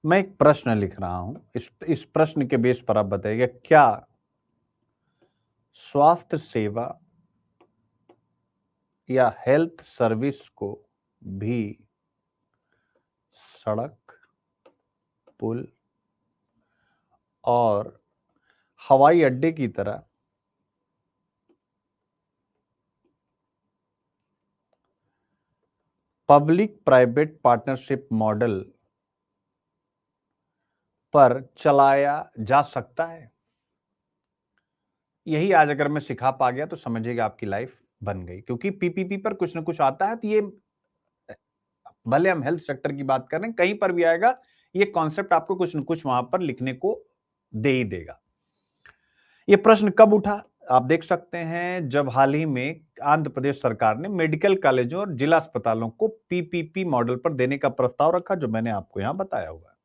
मैं एक प्रश्न लिख रहा हूं, इस प्रश्न के बेस पर आप बताइएगा, क्या स्वास्थ्य सेवा या हेल्थ सर्विस को भी सड़क, पुल और हवाई अड्डे की तरह पब्लिक प्राइवेट पार्टनरशिप मॉडल पर चलाया जा सकता है? यही आज अगर मैं सिखा पा गया तो समझिएगा आपकी लाइफ बन गई, क्योंकि पीपीपी पर कुछ ना कुछ आता है तो ये, भले हम हेल्थ सेक्टर की बात कर रहे हैं, कहीं पर भी आएगा ये कॉन्सेप्ट आपको कुछ न कुछ वहां पर लिखने को दे ही देगा। ये प्रश्न कब उठा? आप देख सकते हैं जब हाल ही में आंध्र प्रदेश सरकार ने मेडिकल कॉलेजों और जिला अस्पतालों को पीपीपी मॉडल पर देने का प्रस्ताव रखा, जो मैंने आपको यहां बताया हुआ है।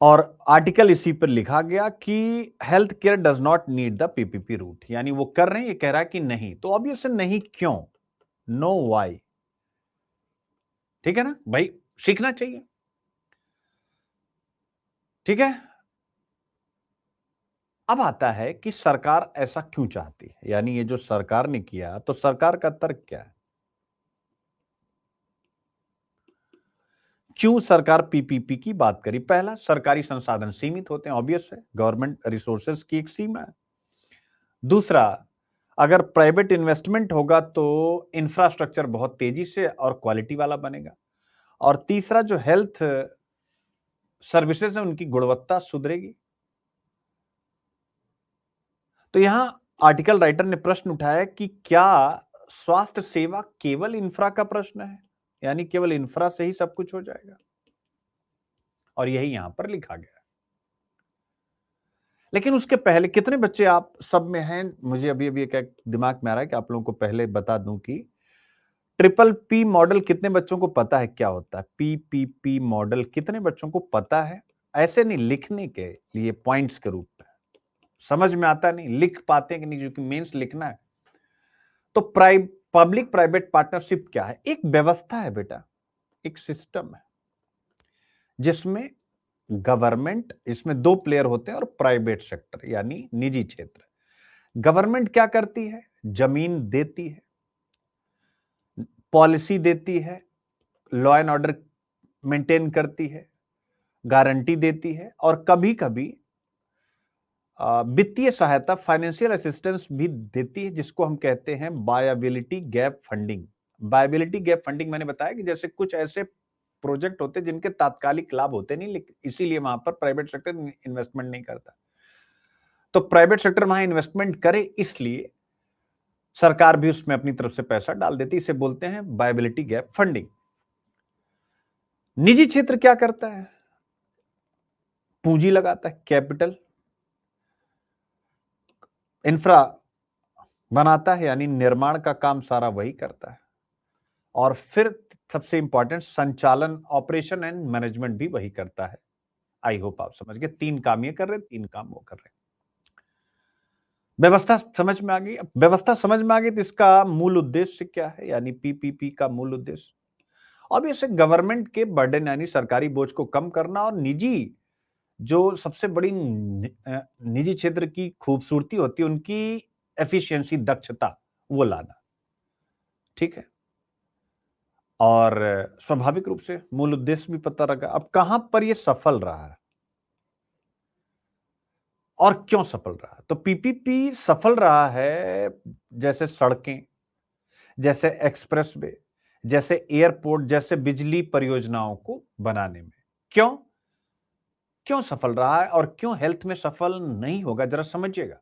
और आर्टिकल इसी पर लिखा गया कि health care does not need the PPP route, यानी वो कर रहे हैं, ये कह रहा है कि नहीं, तो अब ये नहीं क्यों, नो वाई, ठीक है ना भाई, सीखना चाहिए, ठीक है। अब आता है कि सरकार ऐसा क्यों चाहती है, यानी ये जो सरकार ने किया, तो सरकार का तर्क क्या है, क्यों सरकार पीपीपी की बात करी? पहला, सरकारी संसाधन सीमित होते हैं, ऑब्वियस है, गवर्नमेंट रिसोर्सेज की एक सीमा है। दूसरा, अगर प्राइवेट इन्वेस्टमेंट होगा तो इंफ्रास्ट्रक्चर बहुत तेजी से और क्वालिटी वाला बनेगा। और तीसरा, जो हेल्थ सर्विसेज है उनकी गुणवत्ता सुधरेगी। तो यहां आर्टिकल राइटर ने प्रश्न उठाया कि क्या स्वास्थ्य सेवा केवल इंफ्रा का प्रश्न है, यानी केवल इंफ्रा से ही सब कुछ हो जाएगा, और यही यहां पर लिखा गया। लेकिन उसके पहले कितने बच्चे आप सब में हैं, मुझे अभी अभी एक दिमाग में आ रहा है कि आप लोगों को पहले बता दूं कि ट्रिपल पी मॉडल कितने बच्चों को पता है क्या होता है? पीपीपी मॉडल कितने बच्चों को पता है? ऐसे नहीं, लिखने के लिए पॉइंट्स के रूप में, समझ में आता नहीं, लिख पाते हैं कि नहीं, क्योंकि मेंस लिखना है। तो पब्लिक प्राइवेट पार्टनरशिप क्या है? एक व्यवस्था है बेटा, एक सिस्टम है जिसमें गवर्नमेंट, इसमें दो प्लेयर होते हैं, और प्राइवेट सेक्टर यानी निजी क्षेत्र। गवर्नमेंट क्या करती है? जमीन देती है, पॉलिसी देती है, लॉ एंड ऑर्डर मेंटेन करती है, गारंटी देती है, और कभी कभी वित्तीय सहायता, फाइनेंशियल असिस्टेंस भी देती है, जिसको हम कहते हैं viability gap funding. Viability gap funding मैंने बताया कि जैसे कुछ ऐसे प्रोजेक्ट होते हैं जिनके तात्कालिक लाभ होते नहीं, लेकिन इसीलिए वहां पर प्राइवेट सेक्टर इन्वेस्टमेंट नहीं करता, तो प्राइवेट सेक्टर वहां इन्वेस्टमेंट करे, इसलिए सरकार भी उसमें अपनी तरफ से पैसा डाल देती है। इसे बोलते हैं वायबिलिटी गैप फंडिंग। निजी क्षेत्र क्या करता है? पूंजी लगाता है, कैपिटल, इंफ्रा बनाता है, यानी निर्माण का काम सारा वही करता है, और फिर सबसे इंपॉर्टेंट, संचालन, ऑपरेशन एंड मैनेजमेंट भी वही करता है। आई होप आप समझ गए, तीन काम ये कर रहे, तीन काम वो कर रहे। व्यवस्था समझ में आ गई? अब व्यवस्था समझ में आ गई तो इसका मूल उद्देश्य क्या है, यानी पीपीपी का मूल उद्देश्य, अब इसे गवर्नमेंट के बर्डन यानी सरकारी बोझ को कम करना, और निजी, जो सबसे बड़ी निजी क्षेत्र की खूबसूरती होती है, उनकी एफिशिएंसी, दक्षता, वो लाना, ठीक है। और स्वाभाविक रूप से मूल उद्देश्य भी पता लगा। अब कहां पर यह सफल रहा है और क्यों सफल रहा? तो पीपीपी सफल रहा है जैसे सड़कें, जैसे एक्सप्रेसवे, जैसे एयरपोर्ट, जैसे बिजली परियोजनाओं को बनाने में। क्यों क्यों सफल रहा है, और क्यों हेल्थ में सफल नहीं होगा, जरा समझिएगा।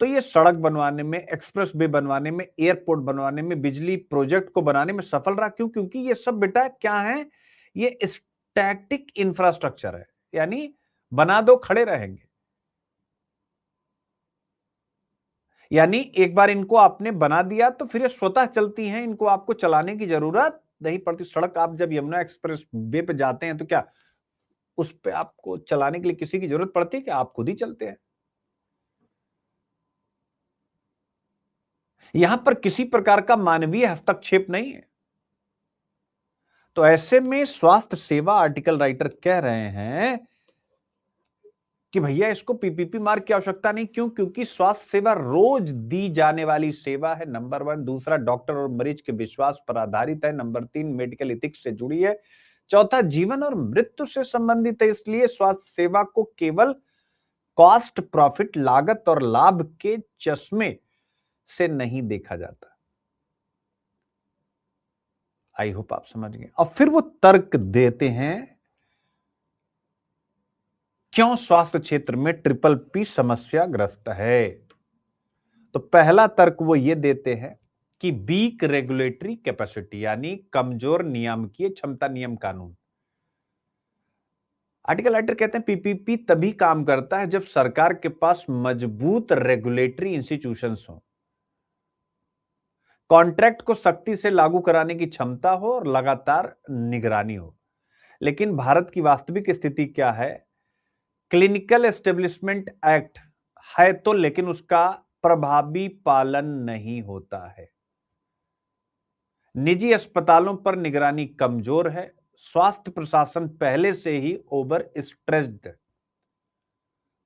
तो ये सड़क बनवाने में, एक्सप्रेस वे बनवाने में, एयरपोर्ट बनवाने में, बिजली प्रोजेक्ट को बनाने में सफल रहा, क्यों? क्योंकि ये सब बेटा क्या है? ये स्टैटिक इंफ्रास्ट्रक्चर है, यानी बना दो खड़े रहेंगे। यानी एक बार इनको आपने बना दिया तो फिर ये स्वतः चलती हैं, इनको आपको चलाने की जरूरत नहीं पड़ती। सड़क आप जब यमुना एक्सप्रेस वे पे जाते हैं तो क्या उस पे आपको चलाने के लिए किसी की जरूरत पड़ती है? कि आप खुद ही चलते हैं। यहां पर किसी प्रकार का मानवीय हस्तक्षेप नहीं है। तो ऐसे में स्वास्थ्य सेवा आर्टिकल राइटर कह रहे हैं कि भैया इसको पीपीपी मार्क की आवश्यकता नहीं। क्यों? क्योंकि स्वास्थ्य सेवा रोज दी जाने वाली सेवा है, नंबर 1। दूसरा, डॉक्टर और मरीज के विश्वास पर आधारित है। नंबर 3, मेडिकल एथिक्स से जुड़ी है। चौथा, जीवन और मृत्यु से संबंधित है। इसलिए स्वास्थ्य सेवा को केवल कॉस्ट प्रॉफिट, लागत और लाभ के चश्मे से नहीं देखा जाता। आई होप आप समझ गए। और फिर वो तर्क देते हैं क्यों स्वास्थ्य क्षेत्र में ट्रिपल पी समस्याग्रस्त है। तो पहला तर्क वो ये देते हैं कि वीक रेगुलेटरी कैपेसिटी, यानी कमजोर नियामकीय क्षमता, नियम कानून। आर्टिकल राइटर कहते हैं पीपीपी तभी काम करता है जब सरकार के पास मजबूत रेगुलेटरी इंस्टीट्यूशंस हो, कॉन्ट्रैक्ट को सख्ती से लागू कराने की क्षमता हो और लगातार निगरानी हो। लेकिन भारत की वास्तविक स्थिति क्या है? क्लिनिकल एस्टेब्लिशमेंट एक्ट है तो, लेकिन उसका प्रभावी पालन नहीं होता है। निजी अस्पतालों पर निगरानी कमजोर है। स्वास्थ्य प्रशासन पहले से ही ओवर स्ट्रेस्ड।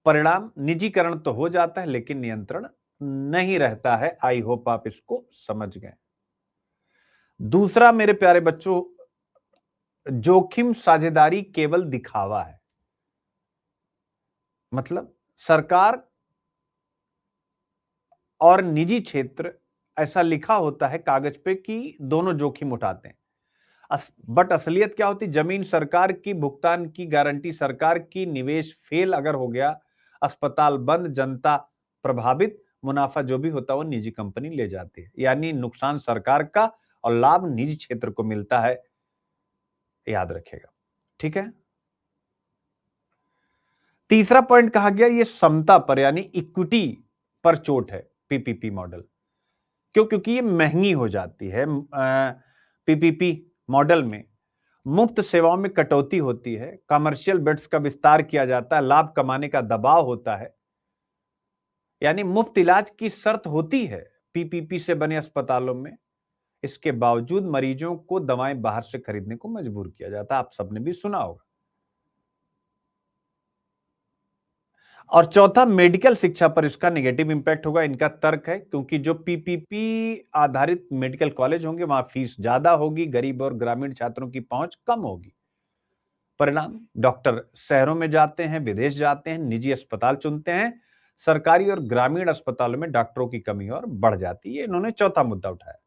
परिणाम, निजीकरण तो हो जाता है लेकिन नियंत्रण नहीं रहता है। आई होप आप इसको समझ गए। दूसरा मेरे प्यारे बच्चों, जोखिम साझेदारी केवल दिखावा है। मतलब सरकार और निजी क्षेत्र, ऐसा लिखा होता है कागज पे कि दोनों जोखिम उठाते हैं, बट असलियत क्या होती? जमीन सरकार की, भुगतान की गारंटी सरकार की, निवेश फेल अगर हो गया, अस्पताल बंद, जनता प्रभावित, मुनाफा जो भी होता है वो निजी कंपनी ले जाती है। यानी नुकसान सरकार का और लाभ निजी क्षेत्र को मिलता है। याद रखेगा, ठीक है। तीसरा पॉइंट कहा गया ये समता पर यानी इक्विटी पर चोट है पीपीपी मॉडल। क्यों? क्योंकि ये महंगी हो जाती है। पीपीपी मॉडल में मुफ्त सेवाओं में कटौती होती है, कमर्शियल बेड्स का विस्तार किया जाता है, लाभ कमाने का दबाव होता है। यानी मुफ्त इलाज की शर्त होती है पीपीपी से बने अस्पतालों में, इसके बावजूद मरीजों को दवाएं बाहर से खरीदने को मजबूर किया जाता है। आप सबने भी सुना होगा। और चौथा, मेडिकल शिक्षा पर इसका नेगेटिव इंपैक्ट होगा। इनका तर्क है क्योंकि जो पीपीपी आधारित मेडिकल कॉलेज होंगे वहां फीस ज्यादा होगी, गरीब और ग्रामीण छात्रों की पहुंच कम होगी। परिणाम, डॉक्टर शहरों में जाते हैं, विदेश जाते हैं, निजी अस्पताल चुनते हैं। सरकारी और ग्रामीण अस्पतालों में डॉक्टरों की कमी और बढ़ जाती है। इन्होंने चौथा मुद्दा उठाया।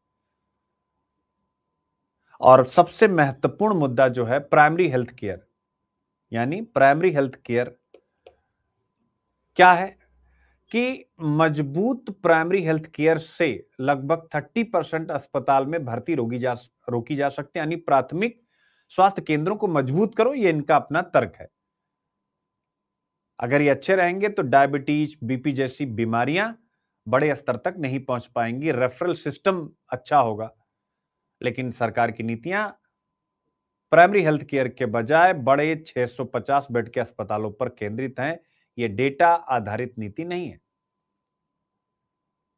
और सबसे महत्वपूर्ण मुद्दा जो है प्राइमरी हेल्थ केयर, यानी प्राइमरी हेल्थ केयर क्या है कि मजबूत प्राइमरी हेल्थ केयर से लगभग 30% अस्पताल में भर्ती रोकी जा सकती है। यानी प्राथमिक स्वास्थ्य केंद्रों को मजबूत करो, ये इनका अपना तर्क है। अगर ये अच्छे रहेंगे तो डायबिटीज, बीपी जैसी बीमारियां बड़े स्तर तक नहीं पहुंच पाएंगी। रेफरल सिस्टम अच्छा होगा। लेकिन सरकार की नीतियां प्राइमरी हेल्थ केयर के बजाय बड़े 650 बेड के अस्पतालों पर केंद्रित हैं। ये डेटा आधारित नीति नहीं है।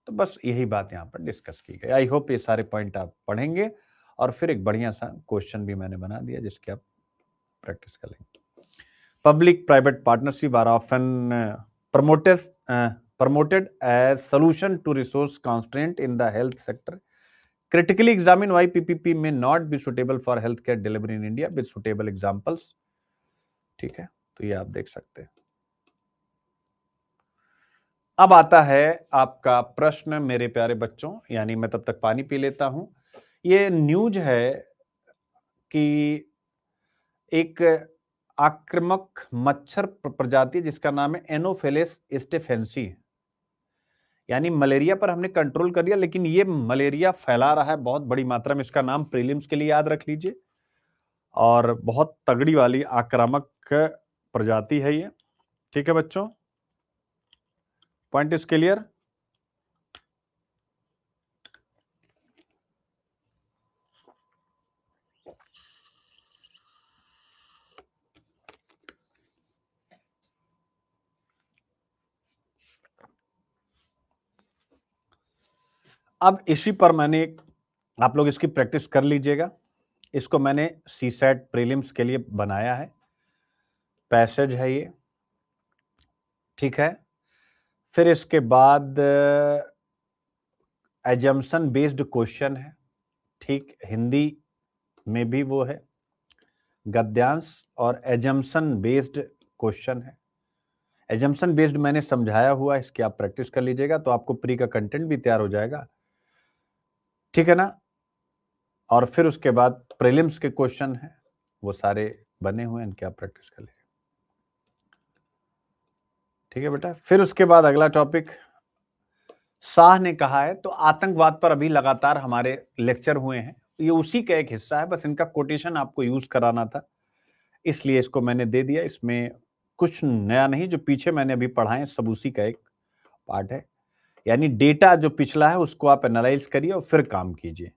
तो बस यही बात यहां पर डिस्कस की गई। आई होप ये सारे पॉइंट आप पढ़ेंगे और फिर एक बढ़िया सा क्वेश्चन भी मैंने बना दिया जिसके आप प्रैक्टिस कर लेंगे। Public private partnership are often promoted as solution to resource constraint in the health sector. Critically examine why PPP may not be suitable for healthcare delivery in India with suitable examples. ठीक है, तो ये आप देख सकते हैं। अब आता है आपका प्रश्न मेरे प्यारे बच्चों, यानी मैं तब तक पानी पी लेता हूं। ये न्यूज है कि एक आक्रामक मच्छर प्रजाति जिसका नाम है एनोफिलिस स्टेफेंसी, यानी मलेरिया पर हमने कंट्रोल कर लिया, लेकिन ये मलेरिया फैला रहा है बहुत बड़ी मात्रा में। इसका नाम प्रीलिम्स के लिए याद रख लीजिए। और बहुत तगड़ी वाली आक्रामक प्रजाति है ये। ठीक है बच्चों, पॉइंट इज क्लियर। अब इसी पर मैंने, आप लोग इसकी प्रैक्टिस कर लीजिएगा। इसको मैंने सीसेट प्रीलिम्स के लिए बनाया है, पैसेज है ये, ठीक है। फिर इसके बाद एजम्पशन बेस्ड क्वेश्चन है, ठीक, हिंदी में भी वो है, गद्यांश और एजम्पशन बेस्ड क्वेश्चन है। एजम्पशन बेस्ड मैंने समझाया हुआ, इसकी आप प्रैक्टिस कर लीजिएगा तो आपको प्री का कंटेंट भी तैयार हो जाएगा, ठीक है ना। और फिर उसके बाद प्रीलिम्स के क्वेश्चन हैं, वो सारे बने हुए हैं, इनकी आप प्रैक्टिस कर लीजिए, ठीक है बेटा। फिर उसके बाद अगला टॉपिक, शाह ने कहा है, तो आतंकवाद पर अभी लगातार हमारे लेक्चर हुए हैं, ये उसी का एक हिस्सा है, बस इनका कोटेशन आपको यूज कराना था, इसलिए इसको मैंने दे दिया। इसमें कुछ नया नहीं, जो पीछे मैंने अभी पढ़ाए सब उसी का एक पार्ट है। यानी डेटा जो पिछला है उसको आप एनालाइज करिए और फिर काम कीजिए।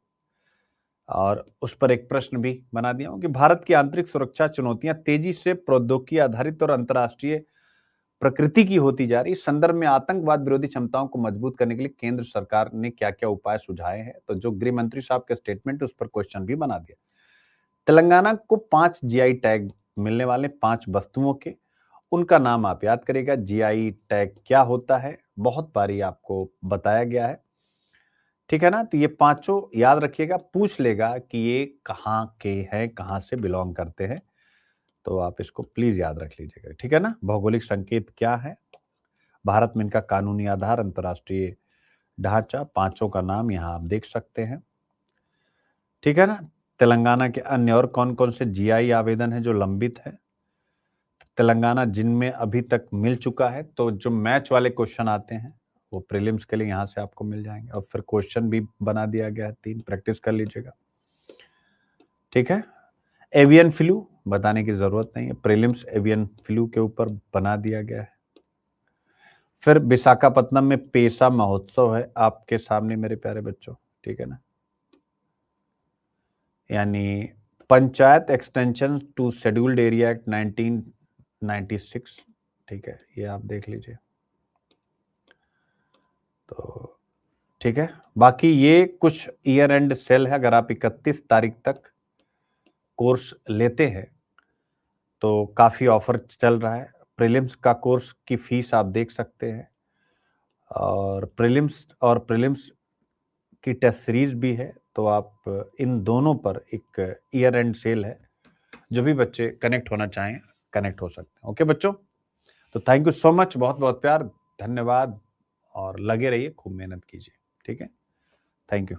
और उस पर एक प्रश्न भी बना दिया हूं कि भारत की आंतरिक सुरक्षा चुनौतियां तेजी से प्रौद्योगिकी आधारित और अंतर्राष्ट्रीय प्रकृति की होती जा रही, इस संदर्भ में आतंकवाद विरोधी क्षमताओं को मजबूत करने के लिए केंद्र सरकार ने क्या क्या उपाय सुझाए हैं। तो जो गृह मंत्री साहब के स्टेटमेंट उस पर क्वेश्चन भी बना दिया। तेलंगाना को 5 जीआई टैग मिलने वाले 5 वस्तुओं के, उनका नाम आप याद करेगा। जीआई टैग क्या होता है, बहुत बारी आपको बताया गया है, ठीक है ना। तो ये पांचों याद रखिएगा, पूछ लेगा कि ये कहाँ के हैं, कहाँ से बिलोंग करते हैं, तो आप इसको प्लीज याद रख लीजिएगा, ठीक है ना। भौगोलिक संकेत क्या है, भारत में इनका कानूनी आधार, अंतर्राष्ट्रीय ढांचा, पांचों का नाम यहाँ आप देख सकते हैं, ठीक है ना। तेलंगाना के अन्य और कौन कौन से जीआई आवेदन है जो लंबित है, तेलंगाना जिनमें अभी तक मिल चुका है, तो जो मैच वाले क्वेश्चन आते हैं वो प्रीलिम्स के लिए यहाँ से आपको मिल जाएंगे। और फिर क्वेश्चन भी बना दिया गया है 3, प्रैक्टिस कर लीजिएगा, ठीक है। एवियन फ्लू बताने की जरूरत नहीं है, प्रीलिम्स एवियन फ्लू के ऊपर बना दिया गया है। फिर विशाखापत्तनम में पेशा महोत्सव है आपके सामने मेरे प्यारे बच्चों, ठीक है ना। यानी Panchayat Extension to Scheduled Area Act 1996, ठीक है, ये आप देख लीजिए, तो ठीक है। बाकी ये कुछ ईयर एंड सेल है, अगर आप 31 तारीख तक कोर्स लेते हैं तो काफी ऑफर चल रहा है। प्रीलिम्स का कोर्स की फीस आप देख सकते हैं, और प्रीलिम्स की टेस्ट सीरीज भी है, तो आप इन दोनों पर एक ईयर एंड सेल है, जो भी बच्चे कनेक्ट होना चाहें कनेक्ट हो सकते हैं। ओके बच्चों, तो थैंक यू सो मच, बहुत बहुत प्यार, धन्यवाद, और लगे रहिए, खूब मेहनत कीजिए, ठीक है, थैंक यू।